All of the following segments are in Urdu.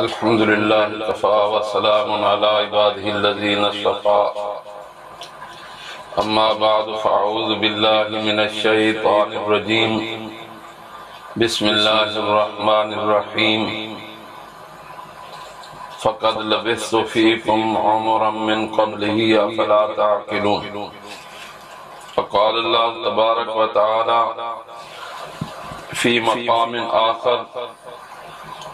الحمد لله كفى وسلام على عباده الذين اصطفى أما بعد فأعوذ بالله من الشيطان الرجيم بسم الله الرحمن الرحيم فقد لبثت فيكم عمرا من قبله أفلا تعقلون فقال الله تبارك وتعالى في مقام آخر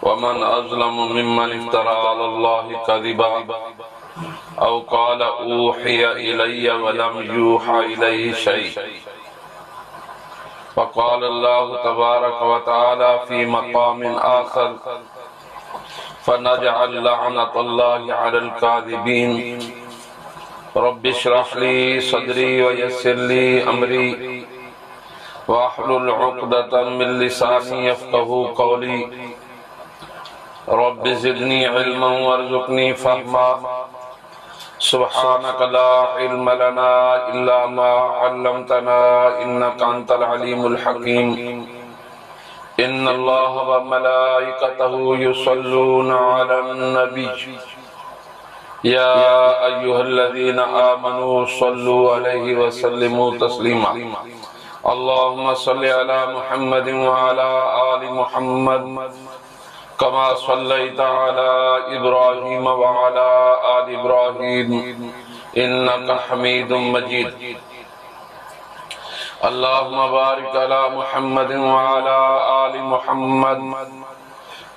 ومن أظلم ممن افترى على الله كذبا أو قال أوحي إلي ولم يوحى إليه شيء وقال الله تبارك وتعالى في مقام آخر فنجعل لعنة الله على الكاذبين رب اشرح لي صدري ويسر لي أمري واحلل عقدة من لساني يفقهوا قولي رب زدني علما وارزقني فهما سبحانك لا علم لنا إلا ما علمتنا إنك أنت العليم الحكيم إن الله وملائكته يصلون على النبي يا أيها الذين آمنوا صلوا عليه وسلموا تسليما اللهم صل على محمد وعلى آل محمد كما صليت على إبراهيم وعلى آل إبراهيم إنك حميد مجيد اللهم بارك على محمد وعلى آل محمد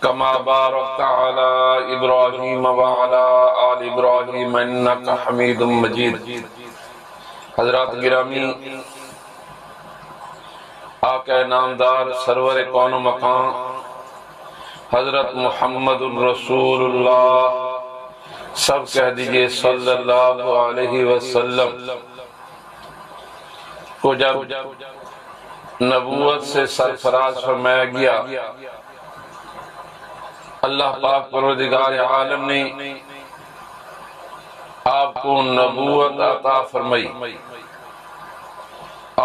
كما باركت على إبراهيم وعلى آل إبراهيم إنك حميد مجيد حضرات گرامی، آقا نامدار سرور کون و مکان حضرت محمد الرسول اللہ، سب کہہ دیجئے صلی اللہ علیہ وسلم کو جب نبوت سے سرفراز فرمایا گیا، اللہ پاک پروردگار عالم نے آپ کو نبوت عطا فرمائی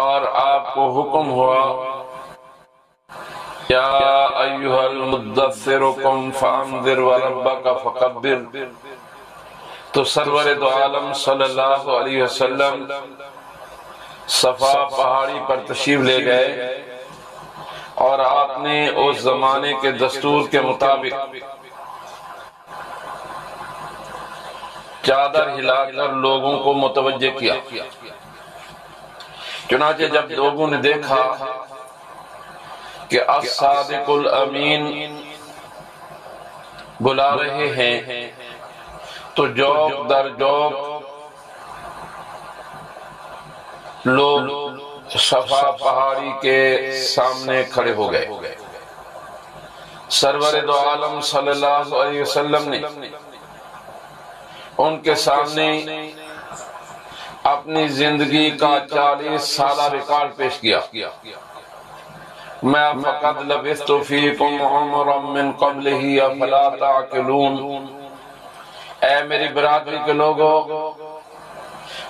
اور آپ کو حکم ہوا یا ایہا المدثر قم فانذر وربک فکبر، تو سرور دو عالم صلی اللہ علیہ وسلم صفا پہاڑی پر تشریف لے گئے اور آپ نے اس زمانے کے دستور کے مطابق چادر ہلا کر لوگوں کو متوجہ کیا۔ چنانچہ جب لوگوں نے دیکھا کہ الصادق الامین بلا رہے ہیں تو جوک در جوک لوگ صفا پہاڑی کے سامنے کھڑے ہو گئے۔ سرور دو عالم صلی اللہ علیہ وسلم نے ان کے سامنے اپنی زندگی کا 40 سالہ ریکارڈ پیش کیا۔ میں فقد لبثت فیکم عمرا من قبلہ افلا تعقلون، اے میری برادری کے لوگوں،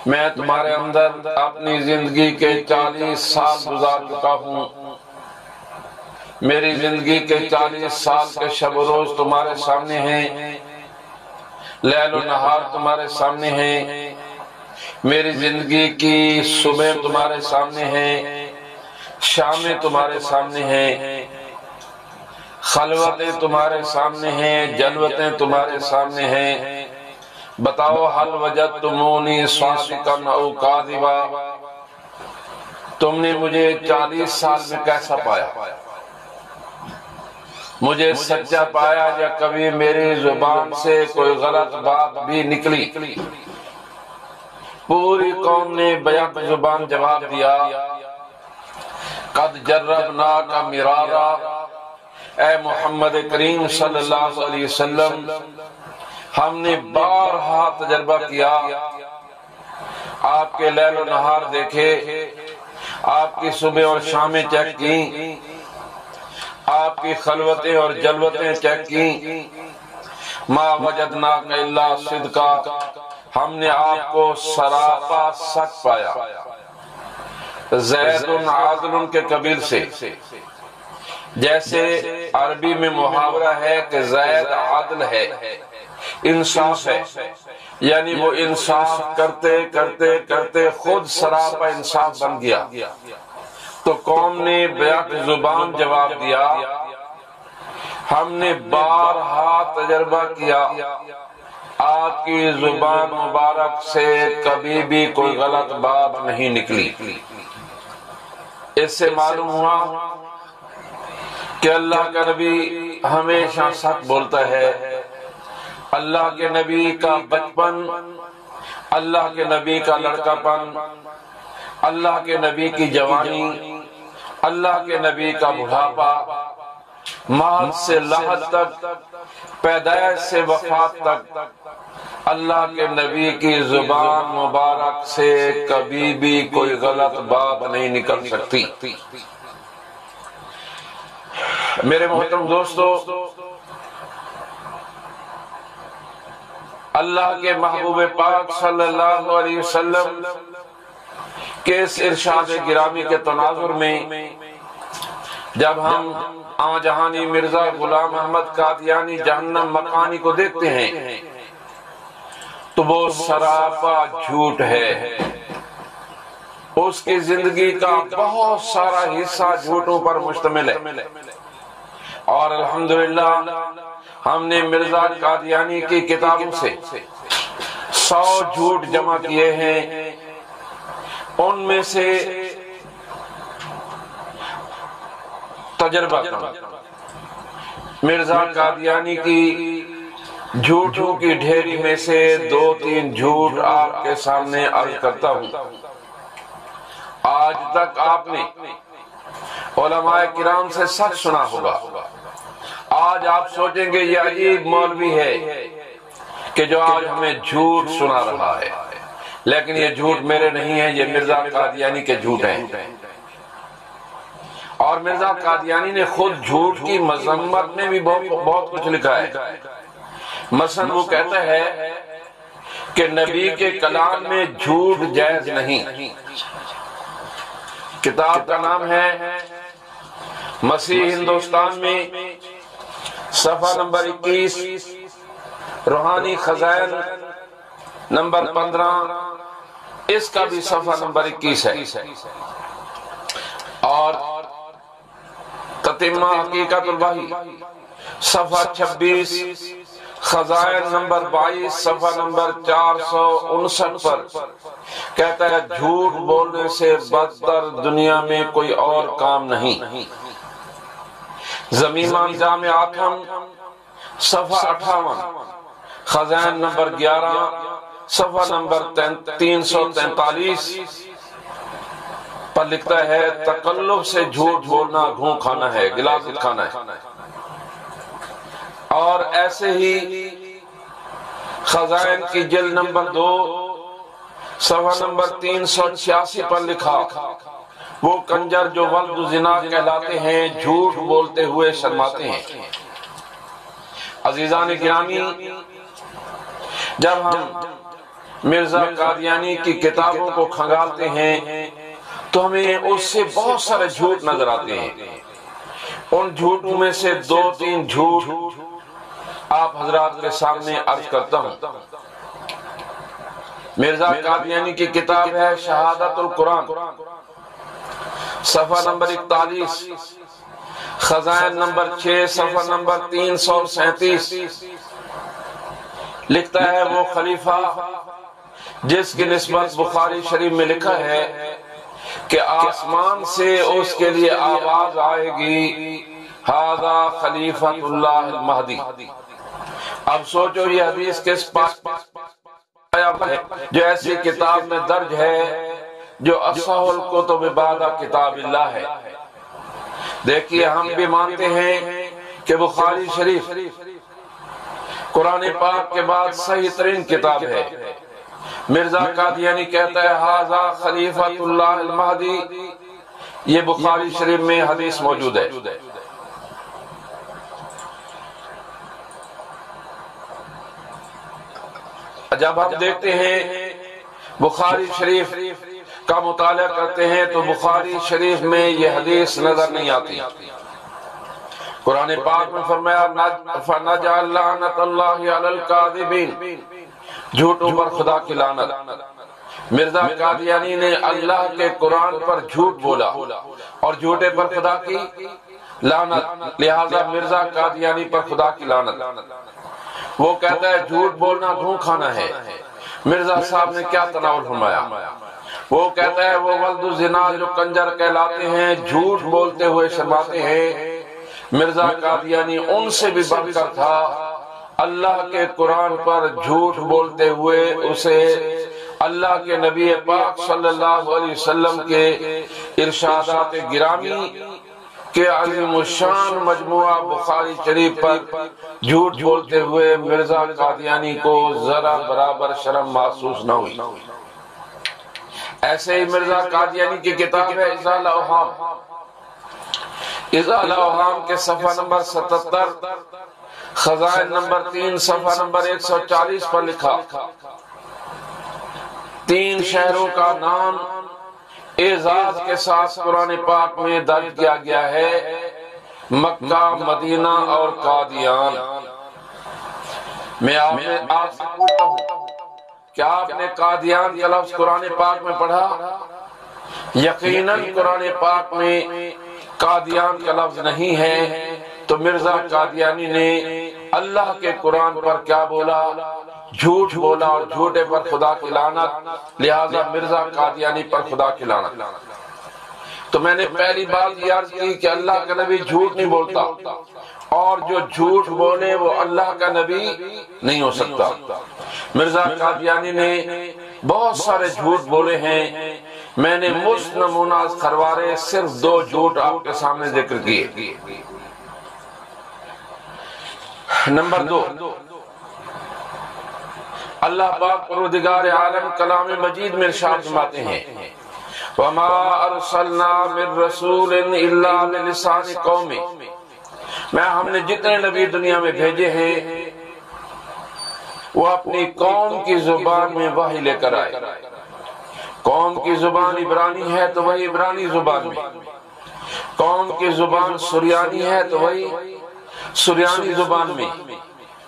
میں تمہارے اندر اپنی زندگی کے 40 سال گزار چکا ہوں۔ میری زندگی کے 40 سال کے شب و روز تمہارے سامنے ہیں، لیل و نہار تمہارے سامنے ہیں، میری زندگی کی صبح تمہارے سامنے ہیں، شامیں تمہارے سامنے ہیں، خلوتیں تمہارے سامنے ہیں، جلوتیں تمہارے سامنے ہیں۔ بتاؤ حل وجدتمونی صادقا او کاذبا، تم نے مجھے 40 سال میں کیسا پایا؟ مجھے سچا پایا یا کبھی میری زبان سے کوئی غلط بات بھی نکلی؟ پوری قوم نے بیک زبان جواب دیا قد جربناک مرارا، اے محمد کریم صلی اللہ علیہ وسلم، ہم نے بارہا تجربہ کیا، آپ کے لیل و نہار دیکھے، آپ کی صبح اور شامیں چیک کی، آپ کی خلوتیں اور جلوتیں چیک کی، ما وجدناک الا صدقا، ہم نے آپ کو سراپا سچ پایا۔ زید عادل کے قبیل سے جیسے عربی میں محاورہ ہے کہ زید عدل ہے، انصاف ہے، یعنی وہ انصاف کرتے کرتے کرتے خود سراپا انصاف بن گیا۔ تو قوم نے بیک زبان جواب دیا، ہم نے بارہا تجربہ کیا، آپ کی زبان مبارک سے کبھی بھی کوئی غلط بات نہیں نکلی۔ اس سے معلوم ہوا کہ اللہ کا نبی ہمیشہ سچ بولتا ہے۔ اللہ کے نبی کا بچپن، اللہ کے نبی کا لڑکا پن، اللہ کے نبی کی جوانی، اللہ کے نبی کا بڑھاپا، مہد سے لحد تک، پیدائش سے وفات تک، اللہ کے نبی کی زبان مبارک سے کبھی بھی کوئی غلط بات نہیں نکل سکتی۔ میرے محترم دوستو، اللہ کے محبوب پاک صلی اللہ علیہ وسلم کے اس ارشاد گرامی کے تناظر میں جب ہم جہانی مرزا غلام احمد قادیانی جہنم مکانی کو دیکھتے ہیں تو وہ سراپا جھوٹ ہے۔ اس کی زندگی کا بہت سارا حصہ جھوٹوں پر مشتمل ہے، اور الحمدللہ ہم نے مرزا قادیانی کی کتابوں سے 100 جھوٹ جمع کیے ہیں۔ ان میں سے تجربہ مرزا قادیانی کی جھوٹوں کی ڈھیری میں سے 2-3 جھوٹ آپ کے سامنے عرض کرتا ہوں۔ آج تک آپ نے علماء کرام سے سچ سنا ہوگا، آج آپ سوچیں گے یہ عجیب مولوی ہے کہ جو آج ہمیں جھوٹ سنا رہا ہے، لیکن یہ جھوٹ میرے نہیں ہیں، یہ مرزا قادیانی کے جھوٹ ہیں۔ اور مرزا قادیانی نے خود جھوٹ کی مذمت میں بھی بہت کچھ لکھا ہے۔ مثلا وہ کہتا ہے کہ نبی کے کلام میں جھوٹ جائز نہیں۔ کتاب کا نام ہے مسیح ہندوستان میں، صفحہ نمبر 21، روحانی خزائن نمبر 15، اس کا بھی صفحہ نمبر 21 ہے، اور تتمہ حقیقت الوحی صفحہ 26، خزائن نمبر 22، صفحہ نمبر 459 پر کہتا ہے جھوٹ بولنے سے بدتر دنیا میں کوئی اور کام نہیں۔ زمیمہ جامع آتم صفحہ 58، خزائن نمبر 11، صفحہ نمبر 343 پر لکھتا ہے تکلف سے جھوٹ بولنا گھوں کھانا ہے، غلاظت کھانا ہے۔ اور ایسے ہی خزائن کی جلد نمبر 2، صفحہ نمبر 386 پر لکھا وہ کنجر جو ولد و زنا کہلاتے ہیں جھوٹ بولتے ہوئے شرماتے ہیں۔ عزیزان گرامی، جب ہم مرزا قادیانی کی کتابوں کو کھنگالتے ہیں تو ہمیں اس سے بہت سارے جھوٹ نظر آتے ہیں۔ ان جھوٹوں میں سے 2-3 جھوٹ آپ حضرات کے سامنے عرض کرتا ہوں۔ مرزا قادیانی کی کتاب ہے شہادت القرآن، صفحہ نمبر 41، خزائن نمبر 6، صفحہ نمبر 337 لکھتا ہے وہ خلیفہ جس کی نسبت بخاری شریف میں لکھا ہے کہ آسمان سے اس کے لیے آواز آئے گی ھذا خلیفۃ اللہ المہدی۔ اب سوچو یہ حدیث کس پاس آیا ہے جو ایسی کتاب میں درج ہے جو اصح الکتب بعد کتاب اللہ ہے۔ دیکھیے ہم بھی مانتے ہیں کہ بخاری شریف قرآن پاک کے بعد صحیح ترین کتاب ہے۔ مرزا قادیانی کہتا ہے ھذا خلیفۃ اللہ المہدی، یہ بخاری شریف میں حدیث موجود ہے۔ جب ہم دیکھتے ہیں بخاری شریف کا مطالعہ کرتے ہیں تو بخاری شریف میں یہ حدیث نظر نہیں آتی۔ قرآن پاک میں فرمایا فَنَجْعَلْ لَعْنَةَ اللَّهِ عَلَى الْكَاذِبِينَ، جھوٹوں پر خدا کی لعنت۔ مرزا قادیانی نے اللہ کے قرآن پر جھوٹ بولا اور جھوٹے پر خدا کی لعنت، لہذا مرزا قادیانی پر خدا کی لعنت۔ وہ کہتا ہے جھوٹ بولنا گھوں کھانا ہے۔ مرزا صاحب نے کیا تناول فرمایا؟ وہ کہتا ہے وہ ولد الزنا جو کنجر کہلاتے ہیں، جھوٹ بولتے ہوئے شرماتے ہیں، مرزا قادیانی ان سے بھی بڑھ کر تھا۔ اللہ کے قرآن پر جھوٹ بولتے ہوئے اسے اللہ کے نبی پاک صلی اللہ علیہ وسلم کے ارشادات گرامی کہ عظیم الشان مجموعہ بخاری شریف پر جھوٹ بولتے ہوئے مرزا قادیانی کو ذرا برابر شرم محسوس نہ ہوئی۔ ایسے ہی مرزا قادیانی کی کتاب ہے ازالہ اوہام، ازالہ اوہام کے صفحہ نمبر 77 خزائن نمبر 3 صفحہ نمبر 140 پر لکھا، 3 شہروں کا نام اعزاز کے ساتھ قرآن پاک میں درج کیا گیا ہے، مکہ، مدینہ اور قادیان۔ میں آپ سے پوچھتا ہوں کیا آپ نے قادیان کا لفظ قرآن پاک میں پڑھا؟ یقیناً قرآن پاک میں قادیان کا لفظ نہیں ہے، تو مرزا قادیانی نے اللہ کے قرآن پر کیا بولا؟ جھوٹ بولا اور جھوٹے پر خدا کی لعنت، لہذا مرزا قادیانی پر خدا کی لعنت۔ تو میں نے پہلی بات یہ عرض کی کہ اللہ کا نبی جھوٹ نہیں بولتا، اور جو جھوٹ بولے وہ اللہ کا نبی نہیں ہو سکتا۔ مرزا قادیانی نے بہت سارے جھوٹ بولے ہیں، میں نے مست نمونہ خروارے صرف 2 جھوٹ آپ کے سامنے ذکر کیے۔ نمبر 2، اللہ پاک پروردگار عالم کلام مجید میں ارشاد فرماتے ہیں وَمَا أَرْسَلْنَا مِن رَّسُولٍ إِلَّا بِلِسَانِ قَوْمِهِ، ہم نے جتنے نبی دنیا میں بھیجے ہیں وہ اپنی قوم کی زبان میں وحی لے کر آئے۔ قوم کی زبان عبرانی ہے تو وہی عبرانی زبان میں، قوم کی زبان سریانی ہے تو وہی سریانی زبان میں،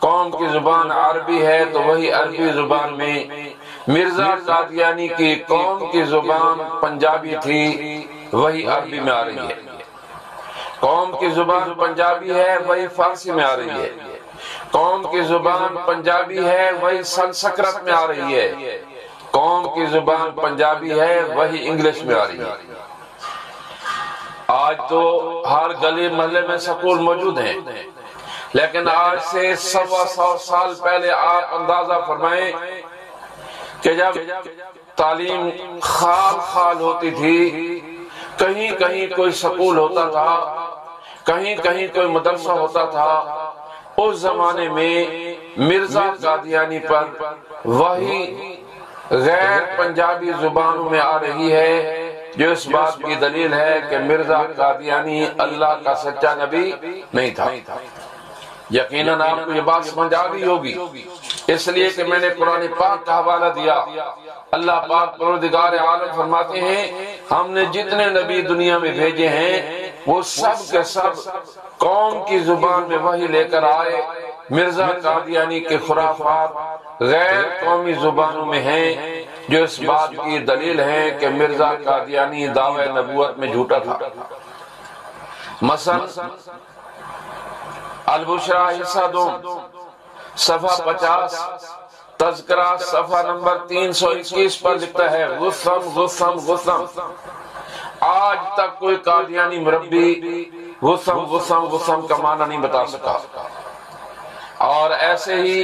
قوم کی زبان عربی ہے تو وہی عربی زبان میں۔ مرزا قادیانی کی قوم کی زبان پنجابی تھی، وہی عربی میں آ رہی ہے۔ قوم کی زبان پنجابی ہے، وہی فارسی میں آ رہی ہے۔ قوم کی زبان پنجابی ہے، وہی سنسکرت میں آ رہی ہے۔ قوم کی زبان پنجابی ہے، وہی انگلش میں آ رہی ہے۔ آج تو ہر گلی محلے میں سکول موجود ہیں، لیکن آج سے 125 سال پہلے آپ اندازہ فرمائیں کہ جب تعلیم خال خال ہوتی تھی، کہیں کہیں کوئی سکول ہوتا تھا، کہیں کہیں کوئی مدرسہ ہوتا تھا، اس زمانے میں مرزا قادیانی پر وہی غیر پنجابی زبانوں میں آ رہی ہے، جو اس بات کی دلیل ہے کہ مرزا قادیانی اللہ کا سچا نبی نہیں تھا۔ یقیناً آپ کو یہ بات سمجھ آ گئی ہوگی، اس لیے کہ میں نے قرآن پاک کا حوالہ دیا۔ اللہ پاک پروردگار عالم فرماتے ہیں ہم نے جتنے نبی دنیا میں بھیجے ہیں وہ سب کے سب قوم کی زبان میں وحی لے کر آئے۔ مرزا قادیانی کے خرافات غیر قومی زبانوں میں ہیں، جو اس بات کی دلیل ہے کہ مرزا قادیانی دعوی نبوت میں جھوٹا تھا۔ مثلا البشرا حصہ 2 صفحہ 50 تذکرہ صفحہ نمبر 321 پر لکھتا ہے غثم غثم غثم۔ آج تک کوئی قادیانی مربی غثم غثم غثم کا معنی نہیں بتا سکا۔ اور ایسے ہی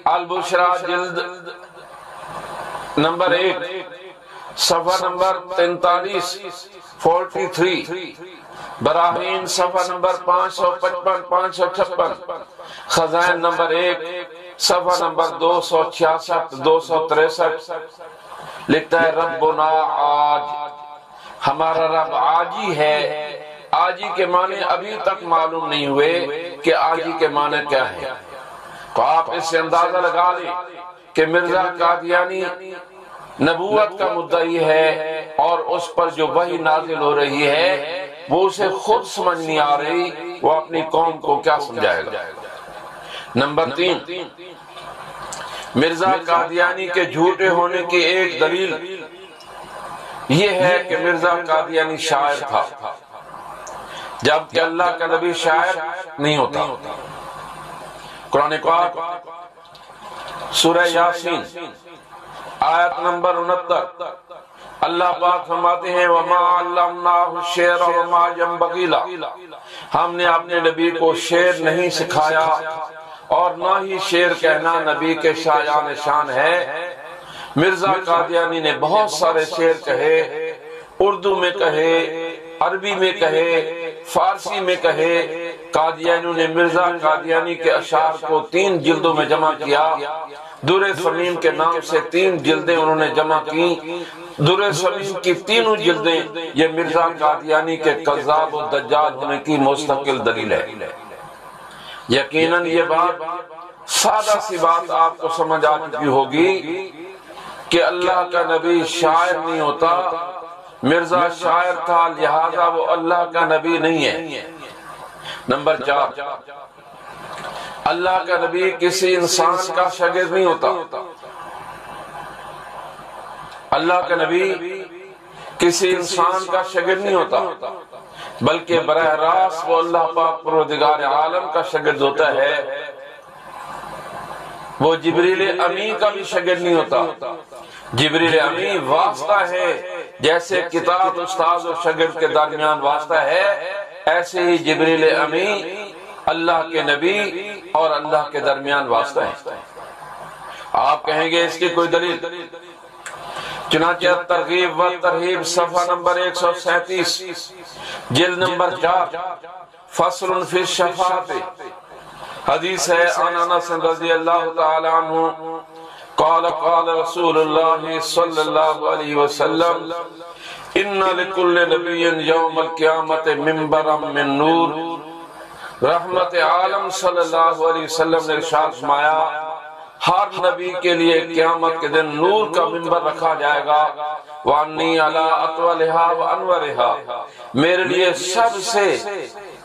البشرا جلد نمبر 1 صفحہ نمبر 43 براہین صفحہ نمبر 555 556 خزائن نمبر 1 صفحہ نمبر 266 263 لکھتا ہے ربنا آج، ہمارا رب آجی ہے۔ آجی کے معنی ابھی تک معلوم نہیں ہوئے کہ آجی کے معنی کیا ہے۔ تو آپ اس سے اندازہ لگا لیں کہ مرزا قادیانی نبوت کا مدعی ہے، اور اس پر جو وحی نازل ہو رہی ہے وہ اسے خود سمجھ نہیں آ رہی، وہ اپنی قوم کو کیا سمجھائے گا۔ نمبر 3، مرزا قادیانی کے جھوٹے ہونے کی ایک دلیل یہ ہے کہ مرزا قادیانی شاعر تھا، جبکہ اللہ کا نبی شاعر نہیں ہوتا۔ قرآن پاک سورہ یاسین آیت نمبر 69 اللہ پاک فرماتے ہیں وَمَا عَلَّمْنَاهُ الشِّعْرَ وَمَا يَنبَغِي لَهُ، ہم نے اپنے نبی کو شعر نہیں سکھایا اور نہ ہی شعر کہنا نبی کے شایان شان ہے۔ مرزا قادیانی نے بہت سارے شعر کہے، اردو میں کہے، عربی میں کہے، فارسی میں کہے۔ قادیانیوں نے مرزا قادیانی کے اشعار کو 3 جلدوں میں جمع کیا۔ در سمیم کے نام سے 3 جلدیں انہوں نے جمع کی۔ در سمیم کی تینوں جلدیں یہ مرزا قادیانی کے کذاب و دجال ہونے کی مستقل دلیل ہے۔ یقیناً یہ بات سادہ سی بات آپ کو سمجھ آ چکی ہوگی کہ اللہ کا نبی شاعر نہیں ہوتا، مرزا شاعر تھا، لہذا وہ اللہ کا نبی نہیں ہے۔ نمبر 4، اللہ کا نبی کسی انسان کا شاگرد نہیں ہوتا۔ اللہ کا نبی کسی انسان کا شاگرد نہیں ہوتا، بلکہ براہ راست وہ اللہ پاک پروردگار عالم کا شاگرد ہوتا ہے۔ وہ جبریل امی کا بھی شاگرد نہیں ہوتا۔ جبریل امی واسطہ ہے، جیسے کتاب استاد اور شاگرد کے درمیان واسطہ ہے، ایسے ہی جبریل امی اللہ کے نبی اور اللہ کے درمیان واسطہ ہے۔ آپ کہیں گے اس کی کوئی دلیل؟ چنانچہ ترغیب و ترہیب صفحہ نمبر 137 جلد نمبر 4 فصل فی الشفاعت حدیث ہے عن انس رضی اللہ تعالی عنہ قال قال رسول اللہ صلی اللہ علیہ وسلم ان لکل نبی یوم القیامت منبرا من نور۔ رحمت عالم صلی اللہ علیہ وسلم نے ارشاد فرمایا ہر نبی کے لیے قیامت کے دن نور کا منبر رکھا جائے گا۔ وانی علی اطولھا وانورھا، میرے لیے سب سے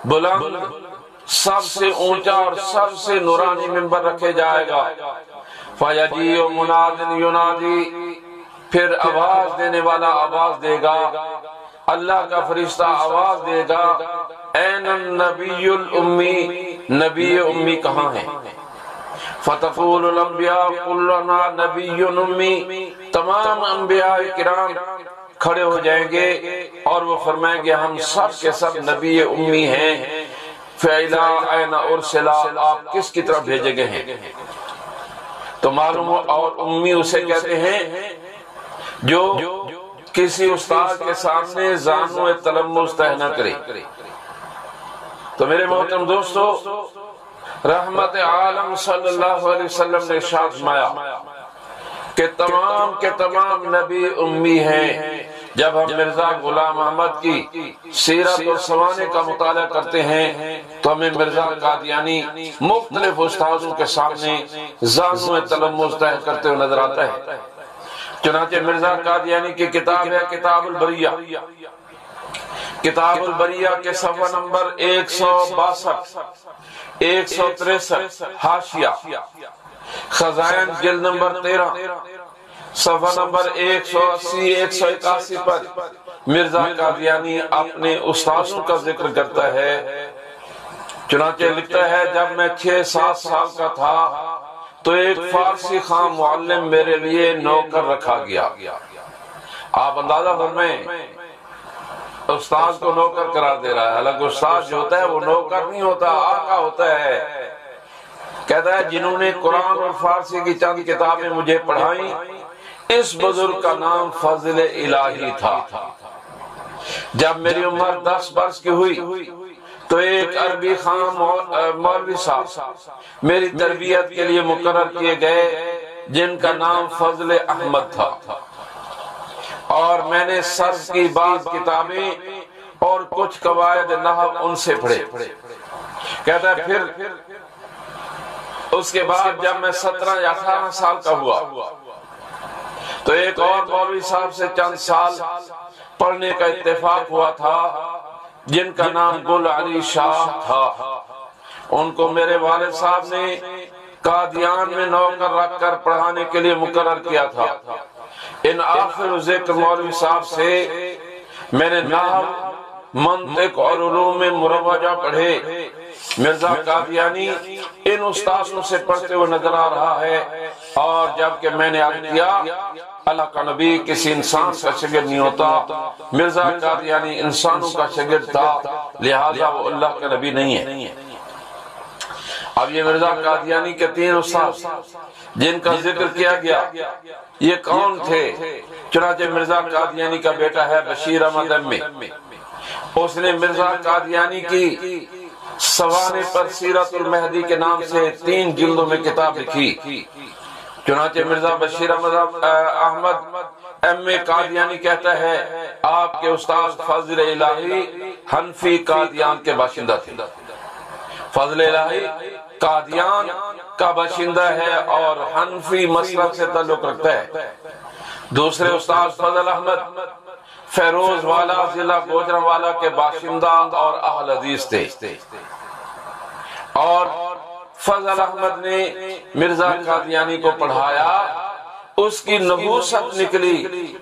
بلند، سب سے اونچا اور سب سے نورانی منبر رکھے جائے گا۔ فیجیء مناد ینادی، پھر آواز دینے والا آواز دے گا، اللہ کا فرشتہ آواز دے گا این النبی الامی، نبی امی کہاں ہے؟ فتقول الانبیاء کلنا نبی امی، تمام انبیاء کرام کھڑے ہو جائیں گے اور وہ فرمائیں گے ہم سب کے سب نبی امی ہیں۔ فَإِلَىٰ أَيْنَ أُرْسِلَا، آپ کس کی طرف بھیجے گئے ہیں؟ تو معلوم ہو، اور امی اسے کہتے ہیں جو کسی استاد کے سامنے زانو تلمس طے نہ کرے۔ تو میرے محترم دوستو، رحمت عالم صلی اللہ علیہ وسلم نے ارشاد فرمایا کہ تمام کے تمام نبی امی ہیں۔ جب ہم مرزا غلام احمد کی سیرت اور سوانے کا مطالعہ کرتے ہیں تو ہمیں مرزا قادیانی مختلف استاذوں کے سامنے زانو تلمس طے کرتے ہوئے نظر آتا ہے۔ چنانچہ مرزا قادیانی کی کتاب ہے کتاب البریہ، کتاب البریہ کے صفحہ نمبر 162 163 حاشیہ خزائن جلد نمبر 13 صفحہ نمبر 180 181 پر مرزا قادیانی اپنے استاذوں کا ذکر کرتا ہے۔ چنانچہ لکھتا ہے جب میں 6-7 سال کا تھا تو ایک فارسی خام معلم میرے لیے نوکر رکھا گیا۔ آپ اندازہ فرمائیں، استاد کو نوکر قرار دے رہا ہے، حالانکہ استاد جو ہوتا ہے وہ نوکر نہیں ہوتا، آقا ہوتا ہے۔ کہتا ہے جنہوں نے قرآن اور فارسی کی چند کتابیں مجھے پڑھائیں، اس بزرگ کا نام فضل الہی تھا۔ جب میری عمر 10 برس کی ہوئی تو ایک عربی خام مولوی صاحب میری تربیت کے لیے مقرر کیے گئے جن کا نام فضل احمد تھا، اور میں نے صرف کی بعض کتابیں اور کچھ قواعد نحو ان سے پڑھے۔ کہتا ہے پھر اس کے بعد جب میں 17 یا 18 سال کا ہوا تو ایک اور مولوی صاحب سے چند سال پڑھنے کا اتفاق ہوا تھا۔ جن کا نام گل علی شاہ تھا، ان کو میرے والد صاحب نے قادیان میں نوکر رکھ کر پڑھانے کے لیے مقرر کیا تھا۔ ان آخر ذکر مولوی صاحب سے میں نے نحو، منطق اور علوم میں مروجہ پڑھے۔ مرزا قادیانی ان استادوں سے پڑھتے ہوئے نظر آ رہا ہے، اور جبکہ میں نے عرض کیا اللہ کا نبی کسی انسان کا شاگرد نہیں ہوتا، مرزا قادیانی انسانوں کا شاگرد تھا، لہذا وہ اللہ کا نبی نہیں ہے۔ اب یہ مرزا قادیانی کے 3 استاد جن کا ذکر کیا گیا، یہ کون تھے؟ چنانچہ مرزا قادیانی کا بیٹا ہے بشیر احمد امی، اس نے مرزا قادیانی کی سوانح پر سیرت المہدی کے نام سے 3 جلدوں میں کتاب لکھی۔ چنانچہ مرزا بشیر احمد ایم قادیانی کہتا ہے آپ کے استاد فضل الہی حنفی قادیان کے باشندہ تھے۔ فضل الہی قادیان کا باشندہ ہے اور حنفی مسلک سے تعلق رکھتا ہے۔ دوسرے استاد فضل احمد فیروز والا ضلع گوجرانوالا کے باشندہ اور اہل حدیث تھے، اور فضل احمد نے مرزا قادیانی کو پڑھایا۔ اس کی نبوست نکلی،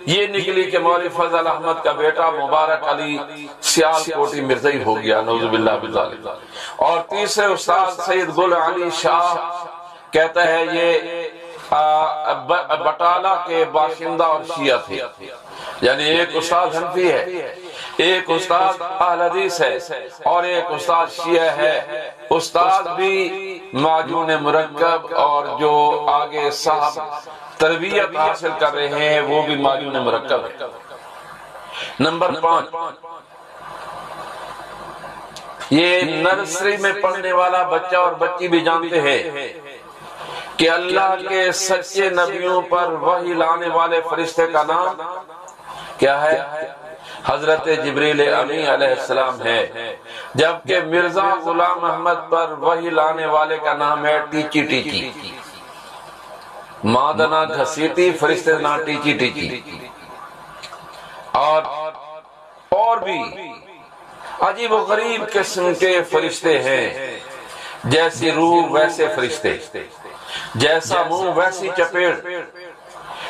یہ نکلی کہ مولوی فضل احمد کا بیٹا مبارک علی سیال کوٹی مرزائی ہو گیا، نعوذ باللہ بذالک۔ اور تیسرے استاد سید گل علی شاہ کہتا ہے یہ بٹالہ کے باشندہ اور شیعہ تھے، یعنی ایک استاد حنفی ہے، ایک استاد اہل حدیث ہے اور ایک استاد شیعہ ہے۔ استاد بھی معجون مرکب، اور جو آگے صاحب تربیت حاصل کر رہے ہیں وہ بھی معجون مرکب ہے۔ نمبر 5، یہ نرسری میں پڑھنے والا بچہ اور بچی بھی جانتے ہیں کہ اللہ کے سچے نبیوں پر وحی لانے والے فرشتے کا نام کیا ہے؟ حضرت جبریل امی علیہ السلام ہے، جبکہ مرزا غلام احمد پر وحی لانے والے کا نام ہے ٹیچی ٹیچی۔ مادنا گھسیٹی، فرشتے نا ٹیچی ٹیچی۔ اور بھی عجیب و غریب قسم کے فرشتے ہیں، جیسی روح ویسے فرشتے، جیسا منہ ویسی چپیٹ۔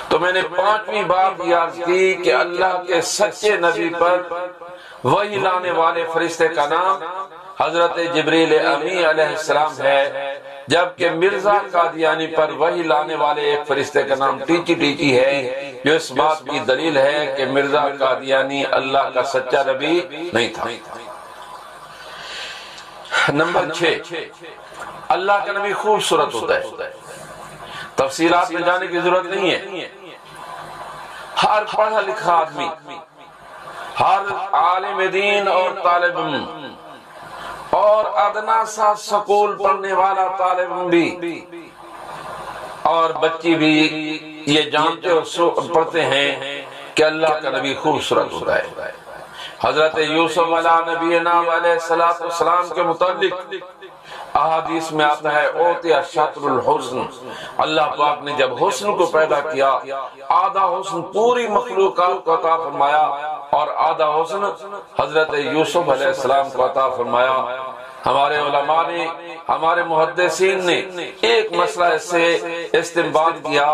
تو میں نے 5ویں بار یہ عرض کی کہ اللہ کے سچے نبی پر وحی لانے والے فرشتے کا نام حضرت جبریل امی علیہ السلام ہے، جبکہ مرزا قادیانی پر وحی لانے والے ایک فرشتے کا نام ٹیچی ٹیچی ہے، جو اس بات کی دلیل ہے کہ مرزا قادیانی اللہ کا سچا نبی نہیں تھا۔ نمبر 6، اللہ کا نبی خوبصورت ہوتا ہے، تفصیلات میں جانے کی ضرورت نہیں ہے۔ ہر پڑھا لکھا آدمی، ہر عالم دین اور طالب علم اور ادنا سا سکول پڑھنے والا طالب علم بھی اور بچی بھی یہ جانتے اور پڑھتے ہیں کہ اللہ کا نبی خوبصورت ہوتا ہے۔ حضرت یوسف علیہ نبینا علیہ السلام کے متعلق احادیث میں آتا ہے اوتیا شطر الحسن، اللہ پاک نے جب حسن کو پیدا کیا، آدھا حسن پوری مخلوقات کو عطا فرمایا اور آدھا حسن حضرت یوسف علیہ السلام کو عطا فرمایا۔ ہمارے علماء نے، ہمارے محدثین نے ایک مسئلہ اس سے استنباط کیا،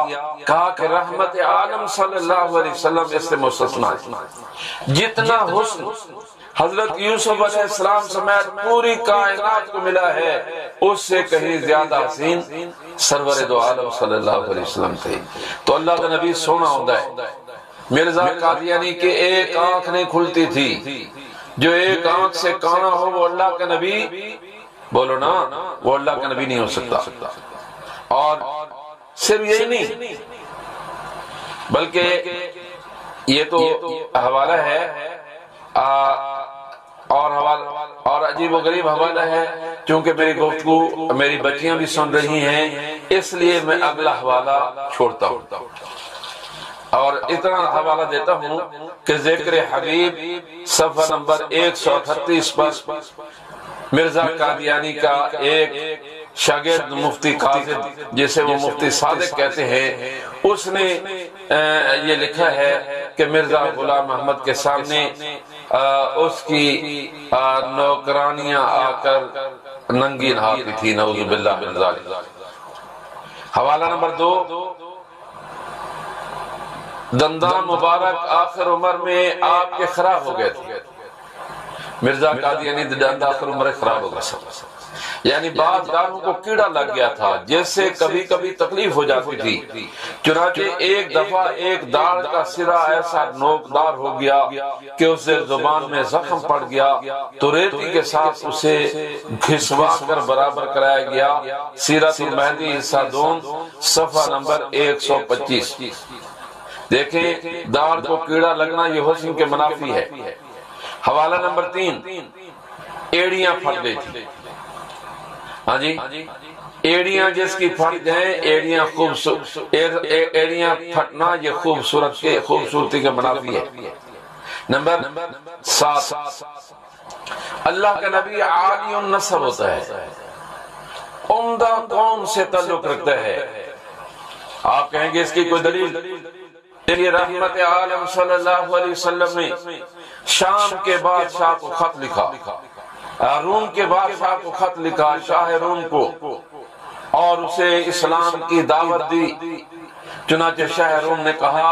کہا کہ رحمت عالم صلی اللہ علیہ وسلم اس سے مستثنیٰ ہے۔ جتنا حسن حضرت یوسف علیہ السلام سمیت پوری کائنات کو ملا ہے، اس سے کہیں زیادہ حسین سرور دو عالم صلی اللہ علیہ وسلم تھے۔ تو اللہ کا نبی سونا ہوتا ہے۔ مرزا قادیانی کے ایک آنکھ نہیں کھلتی تھی، جو ایک آنکھ سے کانا ہو وہ اللہ کا نبی، بولو نا، وہ اللہ کا نبی نہیں ہو سکتا۔ اور صرف یہی نہیں بلکہ یہ تو حوالہ ہے اور عجیب و غریب حوالہ ہے، چونکہ میری گفتگو میری بچیاں بھی سن رہی ہیں، اس لیے میں اگلا حوالہ چھوڑتا ہوں اور اتنا حوالہ دیتا ہوں کہ ذکر حبیب صفحہ نمبر 138 پر مرزا قادیانی کا ایک شاگرد مفتی قاصد، جسے وہ مفتی صادق کہتے ہیں، اس نے یہ لکھا ہے کہ مرزا غلام احمد کے سامنے اس کی نوکرانیاں آ کر ننگی نہاتی تھی، نعوذ باللہ من ذالک۔ حوالہ نمبر 2، دندان مبارک آخر عمر میں آپ کے خراب ہو گئے تھے۔ مرزا قادیانی دندان آخر عمر خراب ہو گئے، یعنی بعض دانتوں کو کیڑا لگ گیا تھا جس سے کبھی کبھی تکلیف ہو جاتی تھی، چنانچہ ایک دفعہ ایک داڑھ کا سرا ایسا نوکدار ہو گیا کہ اسے زبان میں زخم پڑ گیا تو ریتی کے ساتھ اسے گھسوا کر برابر کرایا گیا۔ سیرت المہدی حصہ 2 صفحہ نمبر 125۔ دیکھیں داڑھ کو کیڑا لگنا یہ حسن کے منافی ہے۔ حوالہ نمبر 3، ایڑیاں پھٹ گئی تھی۔ ہاں جی، ایڑیاں جس کی پھٹ گئیں، ایڑیاں پھٹنا یہ خوبصورتی کے منافی ہے۔ نمبر 7، اللہ کا نبی عالی النسب ہوتا ہے، عمدہ قوم سے تعلق رکھتا ہے۔ آپ کہیں گے اس کی کوئی دلیل؟ یہ رحمت عالم صلی اللہ علیہ وسلم نے شام کے بادشاہ کو خط لکھا، روم کے بادشاہ کو خط لکھا، شاہ روم کو، اور اسے اسلام کی دعوت دی۔ چنانچہ شاہ روم نے کہا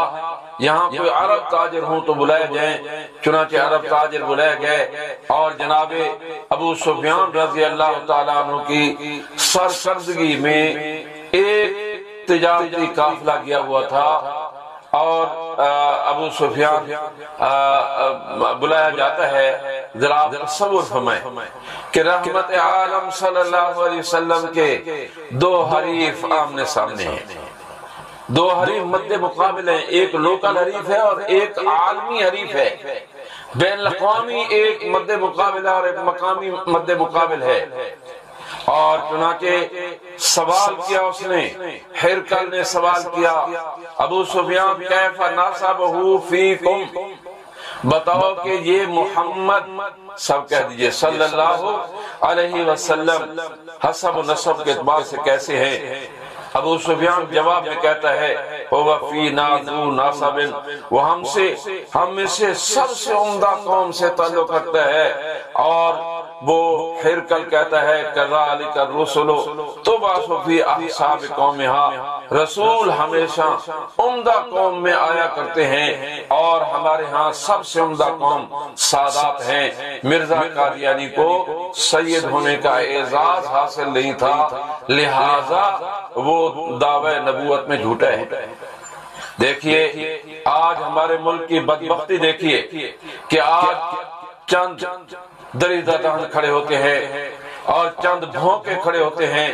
یہاں کوئی عرب تاجر ہوں تو بلائے جائیں۔ چنانچہ عرب تاجر بلائے گئے اور جناب ابو سفیان رضی اللہ تعالیٰ عنہ کی سرکردگی میں ایک تجارتی قافلہ گیا ہوا تھا اور ابو سفیان بلایا جاتا ہے۔ ذرا آپ تصور فرمائیں کہ رحمت عالم صلی اللہ علیہ وسلم کے 2 حریف آمنے سامنے ہیں، 2 حریف مد مقابل ہیں، ایک لوکل حریف ہے اور ایک عالمی حریف ہے، بین الاقوامی ایک مد مقابل ہے اور ایک مقامی مد مقابل ہے۔ اور چنانچہ سوال کیا اس نے، ہرقل نے سوال کیا، ابو سفیان کیف ناسبہ فیکم، بتاؤ کہ یہ محمد، سب کہہ دیجئے صلی اللہ علیہ وسلم، حسب نسب کے اعتبار سے کیسے ہیں؟ ابو سفیان جواب میں کہتا ہے وہ فینا ذو ناسب، وہ ہم میں سے سب سے عمدہ قوم سے تعلق رکھتا ہے۔ اور وہ ہرقل کہتا ہے کذالک الرسل تبعث فی احساب قومہا، رسول ہمیشہ عمدہ قوم میں آیا کرتے ہیں اور ہمارے ہاں سب سے عمدہ قوم سادات ہیں۔ مرزا قادیانی کو سید ہونے کا اعزاز حاصل نہیں تھا، لہذا وہ دعوی نبوت میں جھوٹا ہے۔ دیکھیے آج ہمارے ملک کی بدبختی دیکھیے کہ آج چند دریدہ دہن کھڑے ہوتے ہیں اور چند بھونکے کھڑے ہوتے ہیں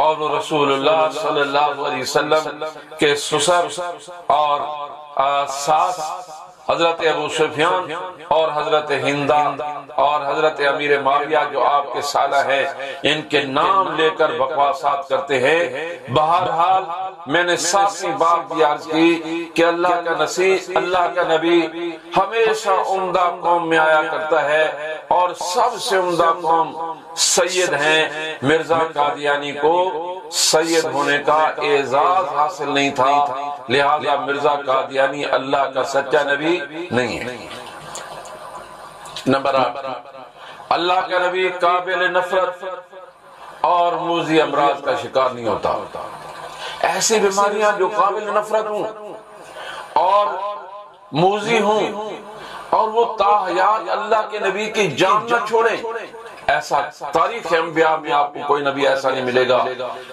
اور وہ رسول اللہ صلی اللہ علیہ وسلم کے سسر اور ساس حضرت ابو سفیان اور حضرت ہندہ اور حضرت امیر معاویہ جو آپ کے سالہ ہیں، ان کے نام لے کر بکواسات کرتے ہیں۔ بہرحال میں نے 7ویں بات یہ عرض کی کہ اللہ کا نبی ہمیشہ عمدہ قوم میں آیا کرتا ہے اور سب سے عمدہ قوم سید ہیں۔ مرزا قادیانی کو سید ہونے کا اعزاز حاصل نہیں تھا، لہذا مرزا قادیانی اللہ کا سچا نبی نہیں ہے۔ نمبر 8، اللہ کا نبی قابل نفرت اور موذی امراض کا شکار نہیں ہوتا۔ ایسی بیماریاں جو قابل نفرت ہوں اور موذی ہوں اور وہ تاحیات اللہ کے نبی کی جان نہ چھوڑیں، ایسا تاریخ انبیاء میں آپ کو کوئی نبی ایسا نہیں ملے گا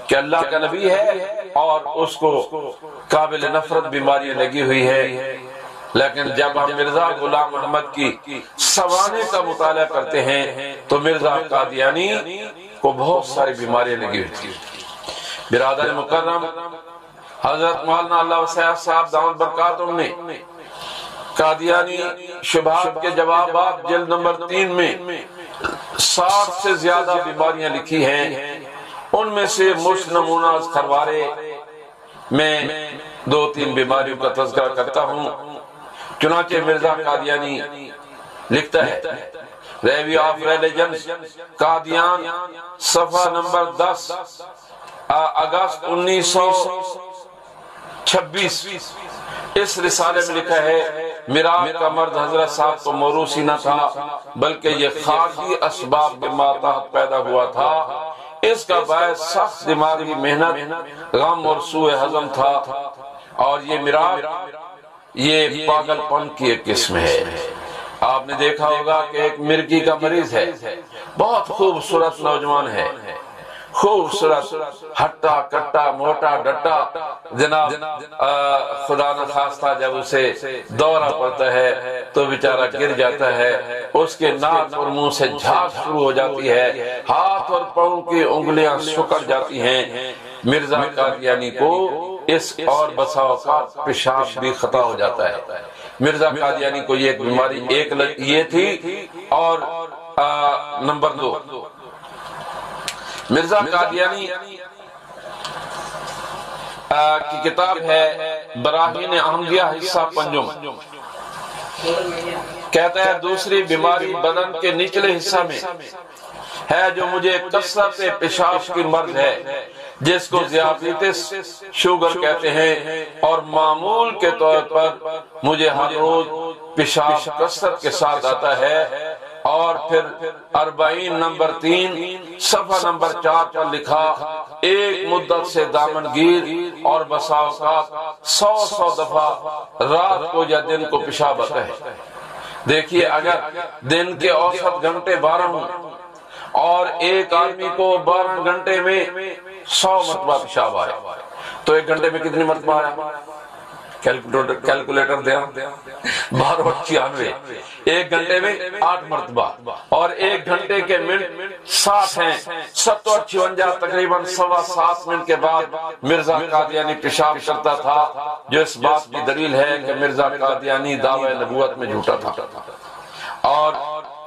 کہ اللہ کا نبی ہے اور اس کو قابل نفرت بیماریاں لگی ہوئی ہے۔ لیکن جب ہم مرزا غلام محمد کی سوانح کا مطالعہ کرتے ہیں تو مرزا قادیانی کو بہت ساری بیماریاں لگی ہوئی تھی۔ برادر مکرم حضرت مولانا اللہ وسیع صاحب دامت برکاتہم نے قادیانی شبہات کے جوابات جلد نمبر 3 میں 60 سے زیادہ بیماریاں لکھی ہیں۔ ان میں سے مشت نمونہ از خروارے میں 2-3 بیماریوں کا تذکرہ کرتا ہوں۔ چنانچہ مرزا قادیانی لکھتا ہے ریوی آف ریلیجنز قادیان صفحہ نمبر 10 اگست 1926، اس رسالے میں لکھا ہے میراث کا مرد حضرت صاحب کو موروثی نہ تھا بلکہ یہ خارجی اسباب کے ماتحت پیدا ہوا تھا۔ اس کا باعث سخت دماغی محنت، غم اور سوء ہضم تھا، اور یہ میراث یہ پاگل پن کی ایک قسم ہے۔ آپ نے دیکھا ہوگا کہ ایک مرگی کا مریض ہے، بہت خوبصورت نوجوان ہے، خوبصورت، ہٹا کٹا موٹا ڈٹا، جناب خدا نہ خواستہ جب اسے دورہ پڑتا ہے تو بیچارہ گر جاتا ہے، اس کے ناک اور منہ سے جھاگ شروع ہو جاتی ہے، ہاتھ اور پاؤں کی انگلیاں سکڑ جاتی ہیں۔ مرزا قادیانی کو اس اور بسا اوقات پیشاب بھی خطا ہو جاتا ہے۔ مرزا قادیانی کو یہ ایک بیماری ایک یہ تھی، اور نمبر 2 مرزا قادیانی کی کتاب ہے براہین احمدیہ حصہ پنجم، کہتا ہے دوسری بیماری بدن کے نچلے حصہ میں ہے جو مجھے کثرت پیشاب کی مرض ہے، جس کو ذیابیطس شوگر کہتے ہیں، اور معمول کے طور پر مجھے ہر روز پیشاب کثرت کے ساتھ آتا ہے۔ اور پھر 40 نمبر 3 صفحہ نمبر 4 پر لکھا، ایک مدت سے دامن گیر اور بسا اوقات 100 دفعہ رات کو یا دن کو پیشاب آتا ہے۔ دیکھیے اگر دن کے اوسط گھنٹے 12 ہوں اور ایک آدمی کو 12 گھنٹے میں 100 مرتبہ پیشاب آئے تو ایک گھنٹے میں کتنی مرتبہ آیا؟ کیلکولیٹر دیا، 12 اور 96، ایک گھنٹے میں 8 مرتبہ، اور ایک گھنٹے کے منٹ 60 ہیں، 7 اور 56 تقریباً 7.25 منٹ کے بعد مرزا قادیانی پیشاب کرتا تھا، جو اس بات کی دلیل ہے کہ مرزا قادیانی دعوی نبوت میں جھوٹا تھا۔ اور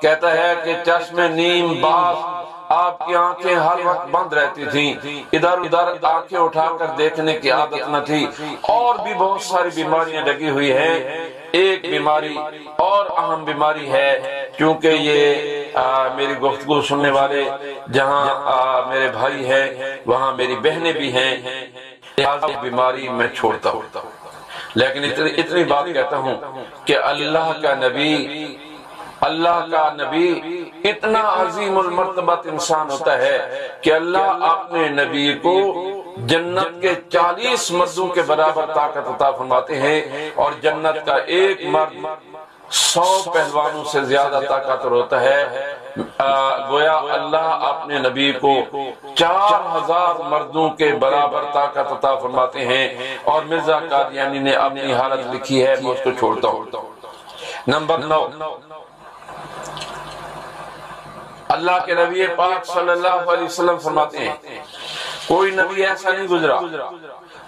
کہتا ہے کہ چشم نیم باز آپ کی آنکھیں ہر وقت بند رہتی تھیں، ادھر ادھر آنکھیں اٹھا کر دیکھنے کی عادت نہ تھی، اور بھی بہت ساری بیماریاں لگی ہوئی ہیں۔ ایک بیماری اور اہم بیماری ہے، کیونکہ یہ میری گفتگو سننے والے جہاں میرے بھائی ہیں وہاں میری بہنیں بھی ہیں، یہ بیماری میں چھوڑتا ہوں، لیکن اتنی بات کہتا ہوں کہ اللہ کا نبی اتنا عظیم المرتبت انسان ہوتا ہے کہ اللہ اپنے نبی کو جنت کے 40 مردوں کے برابر طاقت عطا فرماتے ہیں، اور جنت کا ایک مرد 100 پہلوانوں سے زیادہ طاقتور ہوتا ہے۔ گویا اللہ اپنے نبی کو 4000 مردوں کے برابر طاقت عطا فرماتے ہیں، اور مرزا قادیانی نے اپنی حالت لکھی ہے، میں اس کو چھوڑتا ہوں۔ نمبر 9 اللہ کے نبی پاک صلی اللہ علیہ وسلم فرماتے ہیں کوئی نبی ایسا نہیں گزرا،